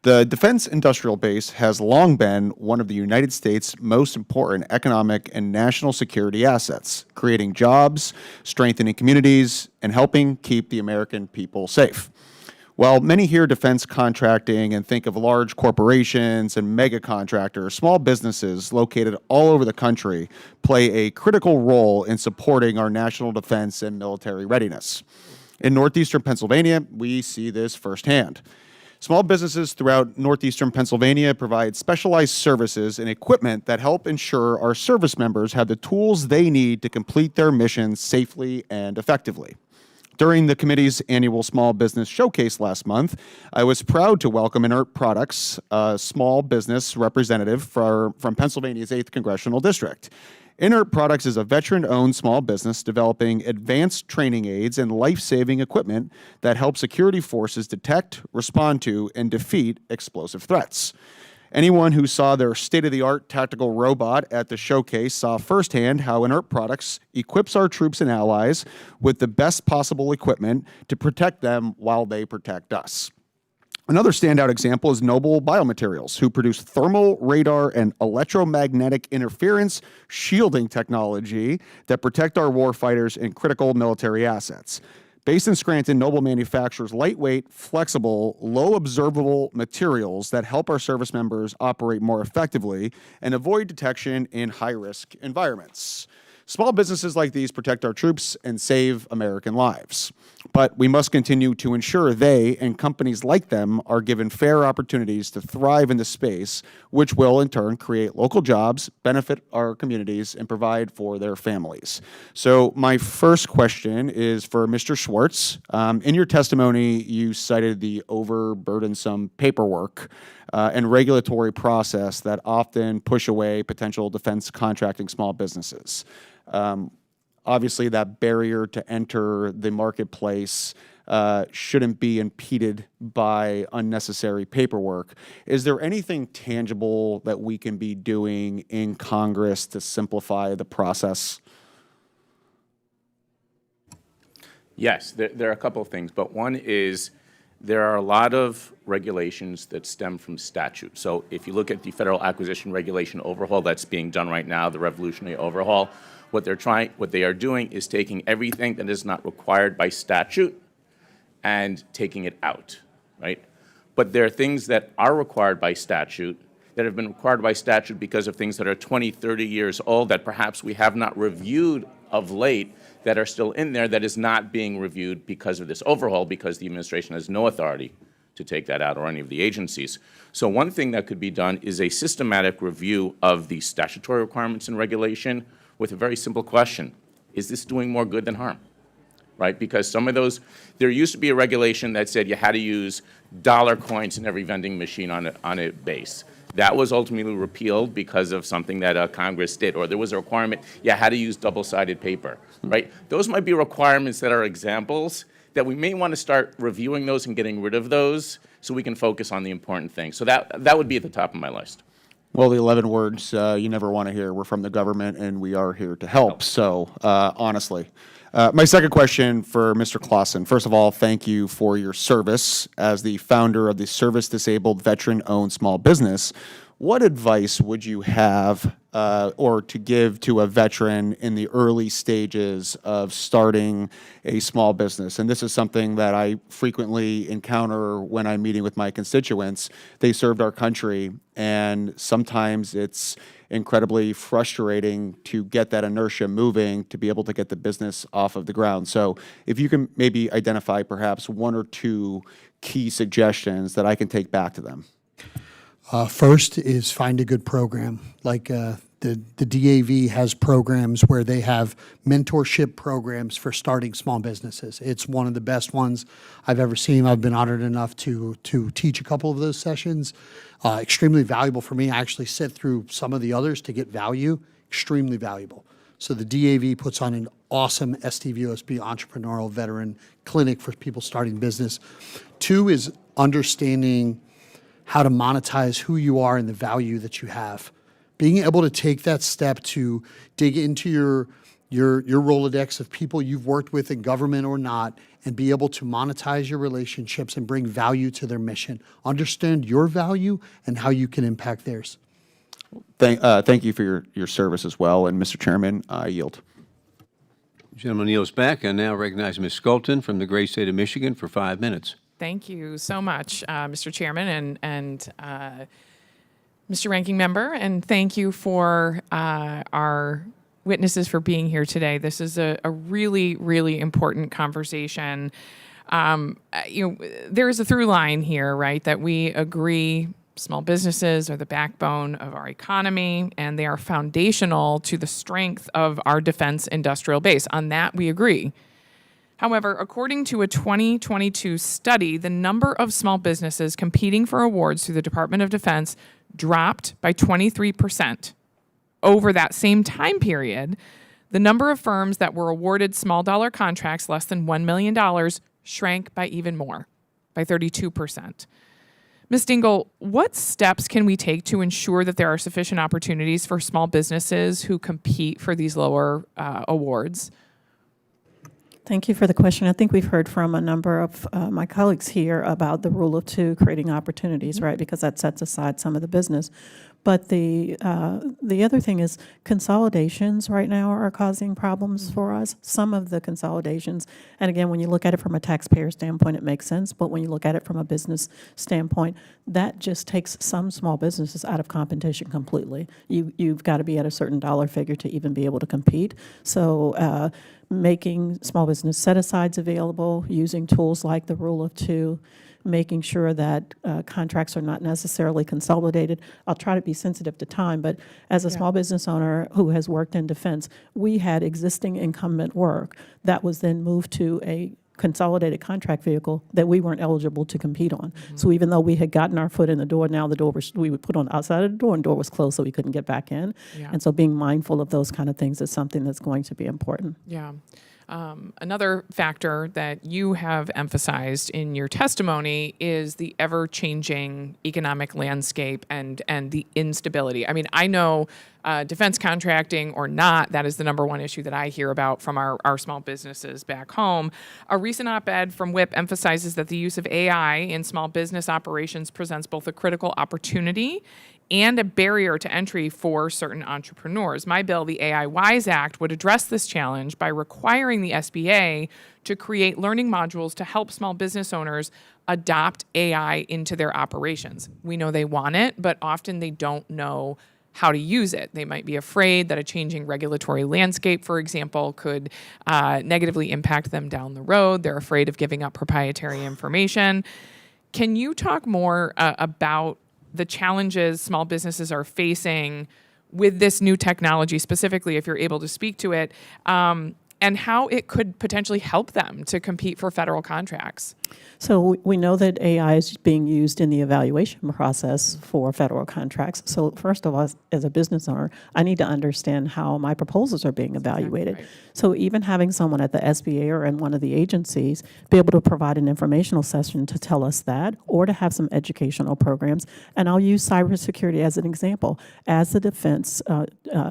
The defense industrial base has long been one of the United States' most important economic and national security assets, creating jobs, strengthening communities, and helping keep the American people safe. While many hear defense contracting and think of large corporations and mega contractors, small businesses located all over the country play a critical role in supporting our national defense and military readiness. In northeastern Pennsylvania, we see this firsthand. Small businesses throughout northeastern Pennsylvania provide specialized services and equipment that help ensure our service members have the tools they need to complete their missions safely and effectively. During the committee's annual Small Business Showcase last month, I was proud to welcome Inert Products, a small business representative from Pennsylvania's 8th Congressional District. Inert Products is a veteran-owned small business developing advanced training aids and life-saving equipment that help security forces detect, respond to, and defeat explosive threats. Anyone who saw their state-of-the-art tactical robot at the showcase saw firsthand how Inert Products equips our troops and allies with the best possible equipment to protect them while they protect us. Another standout example is Noble Biomaterials, who produce thermal, radar, and electromagnetic interference shielding technology that protect our warfighters and critical military assets. Based in Scranton, Noble manufactures lightweight, flexible, low observable materials that help our service members operate more effectively and avoid detection in high-risk environments. Small businesses like these protect our troops and save American lives. But we must continue to ensure they and companies like them are given fair opportunities to thrive in the space, which will in turn create local jobs, benefit our communities, and provide for their families. So my first question is for Mr. Schwartz. In your testimony, you cited the overburdensome paperwork and regulatory process that often push away potential defense contracting small businesses. Obviously, that barrier to enter the marketplace shouldn't be impeded by unnecessary paperwork. Is there anything tangible that we can be doing in Congress to simplify the process? Yes, there are a couple of things, but one is there are a lot of regulations that stem from statute. So if you look at the federal acquisition regulation overhaul that's being done right now, the revolutionary overhaul, what they are doing is taking everything that is not required by statute and taking it out, right? But there are things that are required by statute that have been required by statute because of things that are 20, 30 years old that perhaps we have not reviewed of late that are still in there that is not being reviewed because of this overhaul, because the administration has no authority to take that out or any of the agencies. So one thing that could be done is a systematic review of the statutory requirements and regulation with a very simple question. Is this doing more good than harm? Right? Because some of those, there used to be a regulation that said you had to use dollar coins in every vending machine on a base. That was ultimately repealed because of something that Congress did, or there was a requirement, you had to use double-sided paper, right? Those might be requirements that are examples that we may want to start reviewing those and getting rid of those so we can focus on the important things. So that would be at the top of my list. Well, the 11 words you never want to hear. We're from the government, and we are here to help. So, honestly. My second question for Mr. Closson. First of all, thank you for your service as the founder of the service-disabled veteran-owned small business. What advice would you have or to give to a veteran in the early stages of starting a small business? And this is something that I frequently encounter when I'm meeting with my constituents. They served our country, and sometimes it's incredibly frustrating to get that inertia moving to be able to get the business off of the ground. So if you can maybe identify perhaps one or two key suggestions that I can take back to them. First is find a good program. Like the DAV has programs where they have mentorship programs for starting small businesses. It's one of the best ones I've ever seen. I've been honored enough to teach a couple of those sessions. Extremely valuable for me. I actually sit through some of the others to get value. Extremely valuable. So the DAV puts on an awesome STVOSB entrepreneurial veteran clinic for people starting business. 2 is understanding how to monetize who you are and the value that you have. Being able to take that step to dig into your Rolodex of people you've worked with in government or not, and be able to monetize your relationships and bring value to their mission. Understand your value and how you can impact theirs. Thank you for your service as well. And Mr. Chairman, I yield. Gentleman yields back. I now recognize Ms. Sculton from the great state of Michigan for 5 minutes. Thank you so much, Mr. Chairman and Mr. Ranking Member, and thank you for our witnesses for being here today. This is a really, really important conversation. There is a through line here, right, that we agree small businesses are the backbone of our economy, and they are foundational to the strength of our defense industrial base. On that, we agree. However, according to a 2022 study, the number of small businesses competing for awards through the Department of Defense dropped by 23%. Over that same time period, the number of firms that were awarded small dollar contracts less than $1 million shrank by even more, by 32%. Ms. Dingle, what steps can we take to ensure that there are sufficient opportunities for small businesses who compete for these lower awards? Thank you for the question. I think we've heard from a number of my colleagues here about the rule of 2 creating opportunities, right? Because that sets aside some of the business. But the other thing is consolidations right now are causing problems for us. Some of the consolidations, and again, when you look at it from a taxpayer standpoint, it makes sense. But when you look at it from a business standpoint, that just takes some small businesses out of competition completely. You've got to be at a certain dollar figure to even be able to compete. So making small business set-asides available, using tools like the rule of 2, making sure that contracts are not necessarily consolidated. I'll try to be sensitive to time, but as a small business owner who has worked in defense, we had existing incumbent work that was then moved to a consolidated contract vehicle that we weren't eligible to compete on. So even though we had gotten our foot in the door, now the door we would put on the outside of the door, and door was closed, so we couldn't get back in. Yeah. And so being mindful of those kind of things is something that's going to be important. Yeah. Another factor that you have emphasized in your testimony is the ever-changing economic landscape and the instability. I mean, I know defense contracting or not, that is the number one issue that I hear about from our small businesses back home. A recent op-ed from WIP emphasizes that the use of AI in small business operations presents both a critical opportunity and a barrier to entry for certain entrepreneurs. My bill, the AI WISE Act, would address this challenge by requiring the SBA to create learning modules to help small business owners adopt AI into their operations. We know they want it, but often they don't know how to use it. They might be afraid that a changing regulatory landscape, for example, could negatively impact them down the road. They're afraid of giving up proprietary information. Can you talk more about the challenges small businesses are facing with this new technology, specifically if you're able to speak to it, and how it could potentially help them to compete for federal contracts? So we know that AI is being used in the evaluation process for federal contracts. So first of all, as a business owner, I need to understand how my proposals are being evaluated. Right. So even having someone at the SBA or in one of the agencies be able to provide an informational session to tell us that, or to have some educational programs. And I'll use cybersecurity as an example. As the defense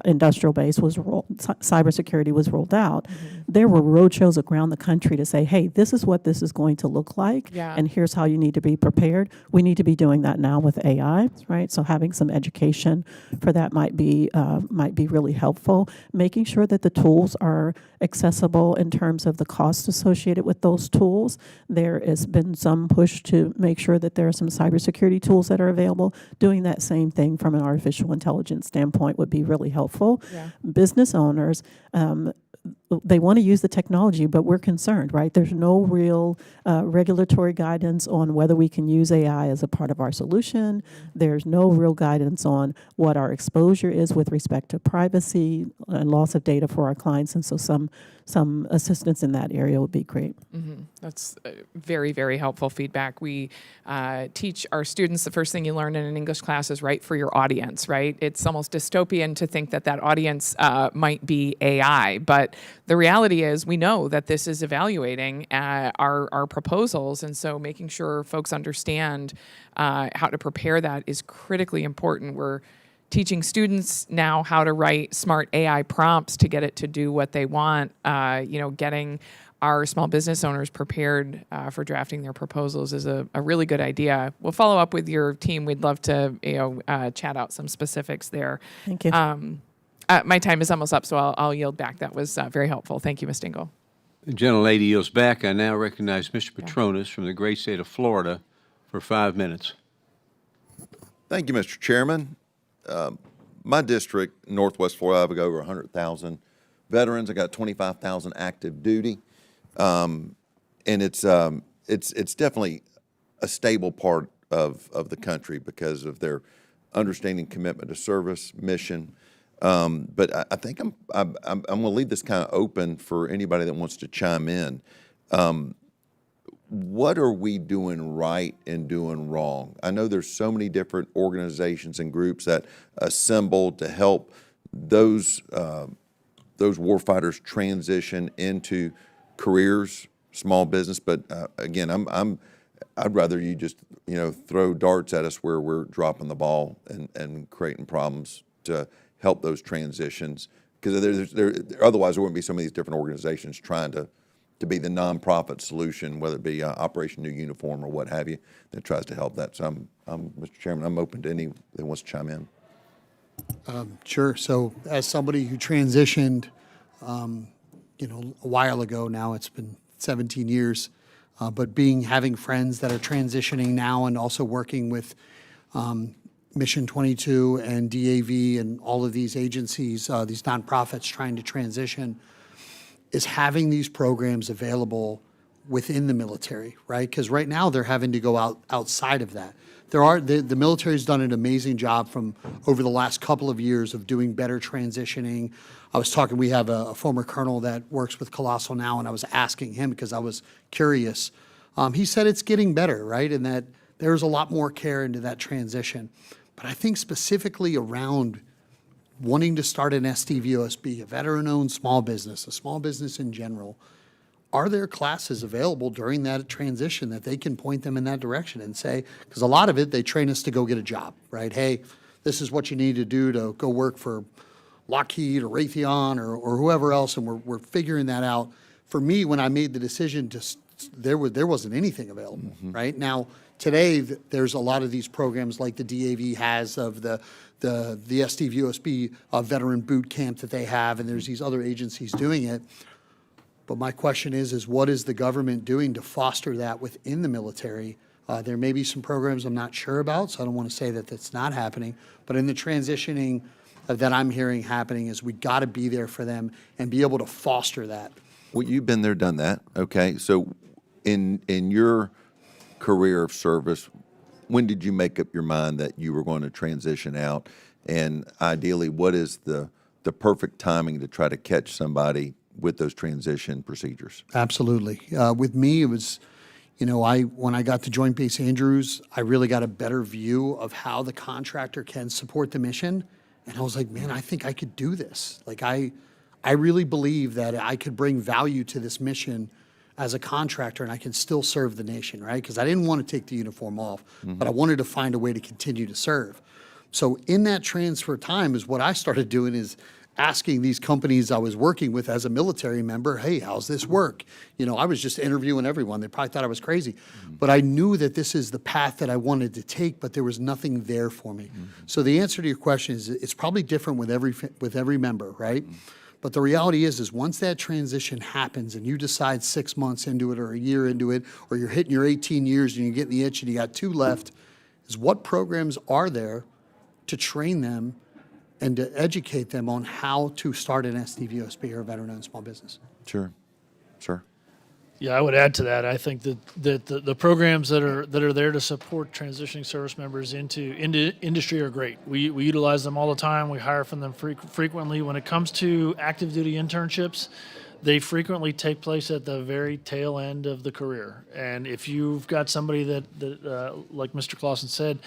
industrial base was cybersecurity was rolled out, there were roadshows around the country to say, hey, this is what this is going to look like, and here's how you need to be prepared. We need to be doing that now with AI, right? So having some education for that might be really helpful. Making sure that the tools are accessible in terms of the costs associated with those tools. There has been some push to make sure that there are some cybersecurity tools that are available. Doing that same thing from an artificial intelligence standpoint would be really helpful. Yeah. Business owners, they want to use the technology, but we're concerned, right? There's no real regulatory guidance on whether we can use AI as a part of our solution. There's no real guidance on what our exposure is with respect to privacy and loss of data for our clients. And so some assistance in that area would be great. That's very, very helpful feedback. We teach our students the first thing you learn in an English class is write for your audience, right? It's almost dystopian to think that that audience might be AI, but the reality is we know that this is evaluating our proposals, and so making sure folks understand how to prepare that is critically important. We're teaching students now how to write smart AI prompts to get it to do what they want, getting our small business owners prepared for drafting their proposals is a really good idea. We'll follow up with your team. We'd love to chat out some specifics there. Thank you. My time is almost up, so I'll yield back. That was very helpful. Thank you, Ms. Dingle. The gentlelady yields back. I now recognize Mr. Petronas from the great state of Florida for 5 minutes. Thank you, Mr. Chairman. My district, Northwest Florida, I've got over 100,000 veterans. I got 25,000 active duty, and it's definitely a stable part of the country because of their understanding commitment to service, mission. But I think I'm going to leave this kind of open for anybody that wants to chime in. What are we doing right and doing wrong? I know there's so many different organizations and groups that assemble to help those warfighters transition into careers, small business. But again, I'd rather you just throw darts at us where we're dropping the ball and creating problems to help those transitions, because otherwise there wouldn't be some of these different organizations trying to be the nonprofit solution, whether it be Operation New Uniform or what have you, that tries to help that. So Mr. Chairman, I'm open to any that wants to chime in. Sure. So as somebody who transitioned, a while ago now, it's been 17 years, but having friends that are transitioning now and also working with Mission 22 and DAV and all of these agencies, these nonprofits trying to transition, is having these programs available within the military, right? Because right now they're having to go outside of that. The military's done an amazing job from over the last couple of years of doing better transitioning. We have a former colonel that works with Colossal now, and I was asking him because I was curious. He said it's getting better, right? And that there's a lot more care into that transition. But I think specifically around wanting to start an SDVOSB, a veteran-owned small business, a small business in general, are there classes available during that transition that they can point them in that direction and say, because a lot of it, they train us to go get a job, right? Hey, this is what you need to do to go work for Lockheed or Raytheon or whoever else, and we're figuring that out. For me, when I made the decision there wasn't anything available, right? Now, today, there's a lot of these programs like the DAV has of the SDVOSB veteran boot camp that they have, and there's these other agencies doing it. But my question is what is the government doing to foster that within the military? There may be some programs I'm not sure about, so I don't want to say that that's not happening. But in the transitioning that I'm hearing happening is we got to be there for them and be able to foster that. Well, you've been there, done that. Okay, so in your career of service, when did you make up your mind that you were going to transition out? And ideally, what is the perfect timing to try to catch somebody with those transition procedures? Absolutely. With me, it was, when I got to Joint Base Andrews, I really got a better view of how the contractor can support the mission. And I was like, man, I think I could do this. Like, I really believe that I could bring value to this mission as a contractor, and I can still serve the nation, right? Because I didn't want to take the uniform off, but I wanted to find a way to continue to serve. So in that transfer time is what I started doing is asking these companies I was working with as a military member, hey, how's this work? I was just interviewing everyone. They probably thought I was crazy. But I knew that this is the path that I wanted to take, but there was nothing there for me. So the answer to your question is it's probably different with every member, right? But the reality is once that transition happens and you decide 6 months into it or a year into it, or you're hitting your 18 years and you're getting the itch and you got 2 left, is what programs are there to train them and to educate them on how to start an SDVOSB or a veteran-owned small business. Sure. Sir. Yeah, I would add to that. I think that the programs that are there to support transitioning service members into industry are great. We utilize them all the time. We hire from them frequently. When it comes to active duty internships, they frequently take place at the very tail end of the career. And if you've got somebody that like Mr. Closson said,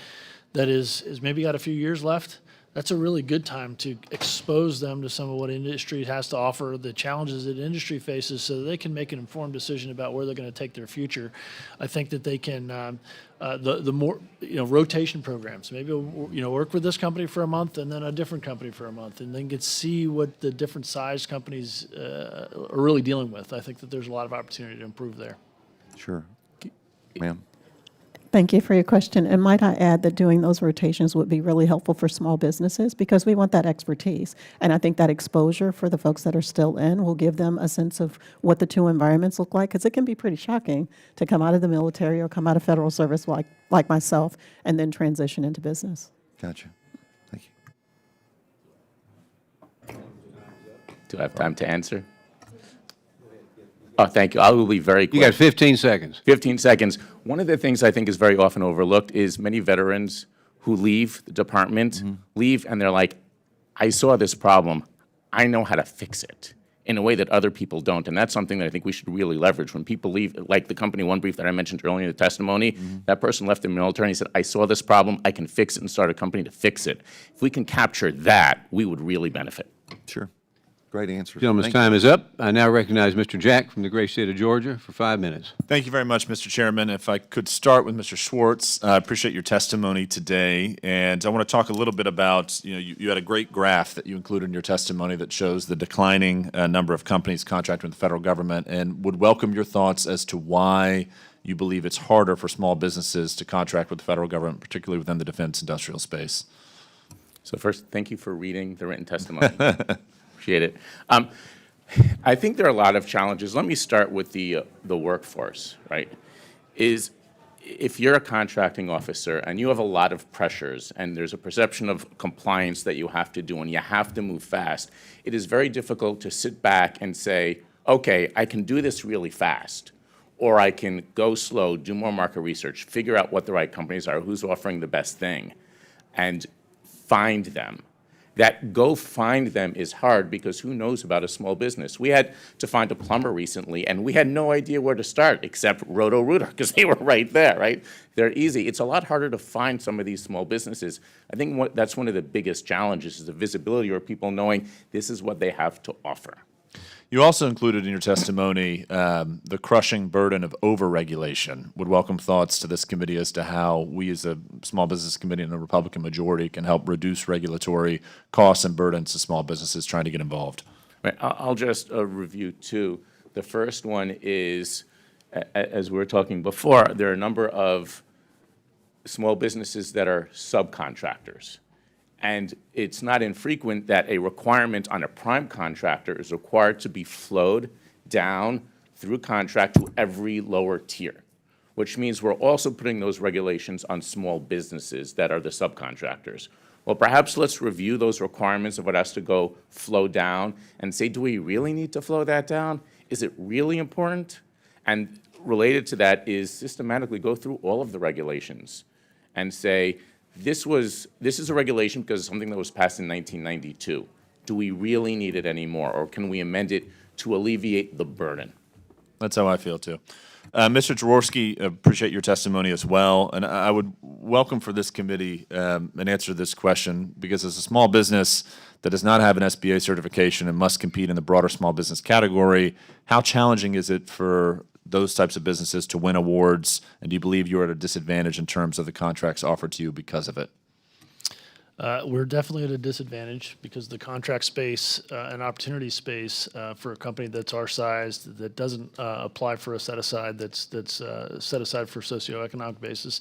that is maybe got a few years left, that's a really good time to expose them to some of what industry has to offer, the challenges that industry faces, so that they can make an informed decision about where they're going to take their future. I think that they can, the more, rotation programs, maybe, work with this company for a month and then a different company for a month, and then get see what the different size companies are really dealing with. I think that there's a lot of opportunity to improve there. Sure. Ma'am. Thank you for your question. And might I add that doing those rotations would be really helpful for small businesses because we want that expertise. And I think that exposure for the folks that are still in will give them a sense of what the two environments look like, because it can be pretty shocking to come out of the military or come out of federal service like myself and then transition into business. Gotcha. Thank you. Do I have time to answer? Oh, thank you. I will be very quick. You got 15 seconds. 15 seconds. One of the things I think is very often overlooked is many veterans who leave the department, leave and they're like, I saw this problem. I know how to fix it in a way that other people don't. And that's something that I think we should really leverage. When people leave, like the company One Brief that I mentioned earlier in the testimony, that person left the military and he said, I saw this problem. I can fix it and start a company to fix it. If we can capture that, we would really benefit. Sure. Great answers. Gentleman's time is up. I now recognize Mr. Jack from the great state of Georgia for 5 minutes. Thank you very much, Mr. Chairman. If I could start with Mr. Schwartz, I appreciate your testimony today. And I want to talk a little bit about, you had a great graph that you included in your testimony that shows the declining number of companies contracting with the federal government, and would welcome your thoughts as to why you believe it's harder for small businesses to contract with the federal government, particularly within the defense industrial space. So first, thank you for reading the written testimony. Appreciate it. I think there are a lot of challenges. Let me start with the workforce, right? If you're a contracting officer and you have a lot of pressures and there's a perception of compliance that you have to do and you have to move fast, it is very difficult to sit back and say, okay, I can do this really fast, or I can go slow, do more market research, figure out what the right companies are, who's offering the best thing, and find them. That go find them is hard because who knows about a small business? We had to find a plumber recently, and we had no idea where to start except Roto-Rooter because they were right there, right? They're easy. It's a lot harder to find some of these small businesses. I think that's one of the biggest challenges is the visibility or people knowing this is what they have to offer. You also included in your testimony the crushing burden of overregulation. Would welcome thoughts to this committee as to how we as a small business committee and a Republican majority can help reduce regulatory costs and burdens to small businesses trying to get involved. Right. I'll just review two. The first one is, as we were talking before, there are a number of small businesses that are subcontractors. And it's not infrequent that a requirement on a prime contractor is required to be flowed down through contract to every lower tier, which means we're also putting those regulations on small businesses that are the subcontractors. Well, perhaps let's review those requirements of what has to go flow down and say, do we really need to flow that down? Is it really important? And related to that is systematically go through all of the regulations and say, this is a regulation because it's something that was passed in 1992. Do we really need it anymore, or can we amend it to alleviate the burden? That's how I feel too. Mr. Jaworowski, appreciate your testimony as well, and I would welcome for this committee an answer to this question, because as a small business that does not have an SBA certification and must compete in the broader small business category, how challenging is it for those types of businesses to win awards, and do you believe you're at a disadvantage in terms of the contracts offered to you because of it? We're definitely at a disadvantage because the contract space and opportunity space for a company that's our size that doesn't apply for a set aside that's set aside for socioeconomic basis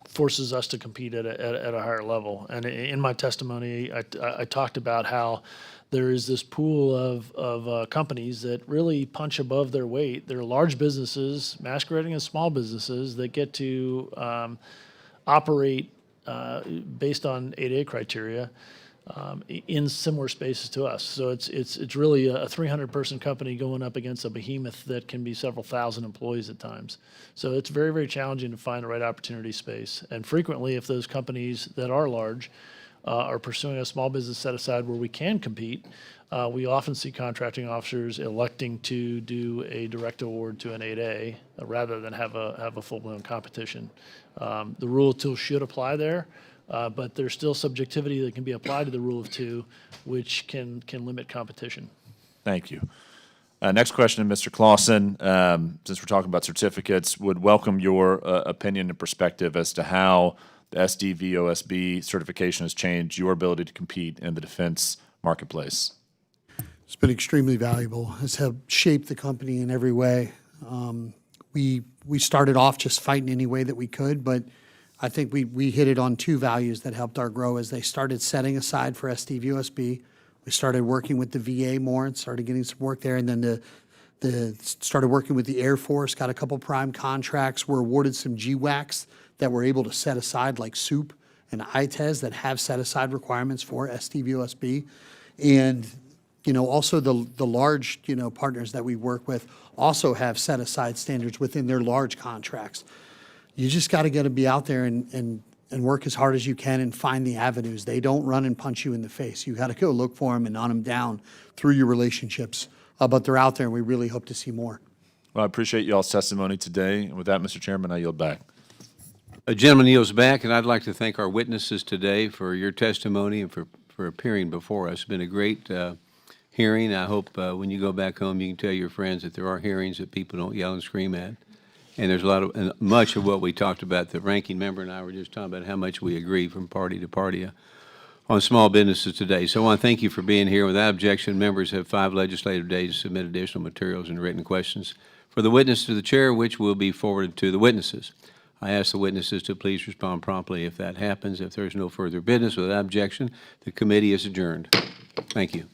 forces us to compete at a higher level. And in my testimony, I talked about how there is this pool of companies that really punch above their weight. They're large businesses masquerading as small businesses that get to operate based on 8A criteria in similar spaces to us. So it's really a 300-person company going up against a behemoth that can be several thousand employees at times. So it's very, very challenging to find the right opportunity space. And frequently, if those companies that are large are pursuing a small business set aside where we can compete, we often see contracting officers electing to do a direct award to an 8A rather than have a full-blown competition. The rule of two should apply there, but there's still subjectivity that can be applied to the rule of two, which can limit competition. Thank you. Next question to Mr. Closson. Since we're talking about certificates, would welcome your opinion and perspective as to how the SDVOSB certification has changed your ability to compete in the defense marketplace. It's been extremely valuable. It's helped shape the company in every way. We started off just fighting any way that we could, but I think we hit it on two values that helped our grow as they started setting aside for SDVOSB. We started working with the VA more and started getting some work there, and then started working with the Air Force, got a couple prime contracts, were awarded some GWACs that we're able to set aside, like SOUP and ITES that have set aside requirements for SDVOSB. And also the large, partners that we work with also have set aside standards within their large contracts. You just got to be out there and work as hard as you can and find the avenues. They don't run and punch you in the face. You got to go look for them and hunt them down through your relationships. But they're out there, and we really hope to see more. Well, I appreciate y'all's testimony today. And with that, Mr. Chairman, I yield back. A gentleman yields back, and I'd like to thank our witnesses today for your testimony and for appearing before us. It's been a great hearing. I hope when you go back home, you can tell your friends that there are hearings that people don't yell and scream at. And there's much of what we talked about. The ranking member and I were just talking about how much we agree from party to party on small businesses today. So I want to thank you for being here. Without objection, members have 5 legislative days to submit additional materials and written questions for the witness to the chair, which will be forwarded to the witnesses. I ask the witnesses to please respond promptly if that happens. If there is no further business, without objection, the committee is adjourned. Thank you.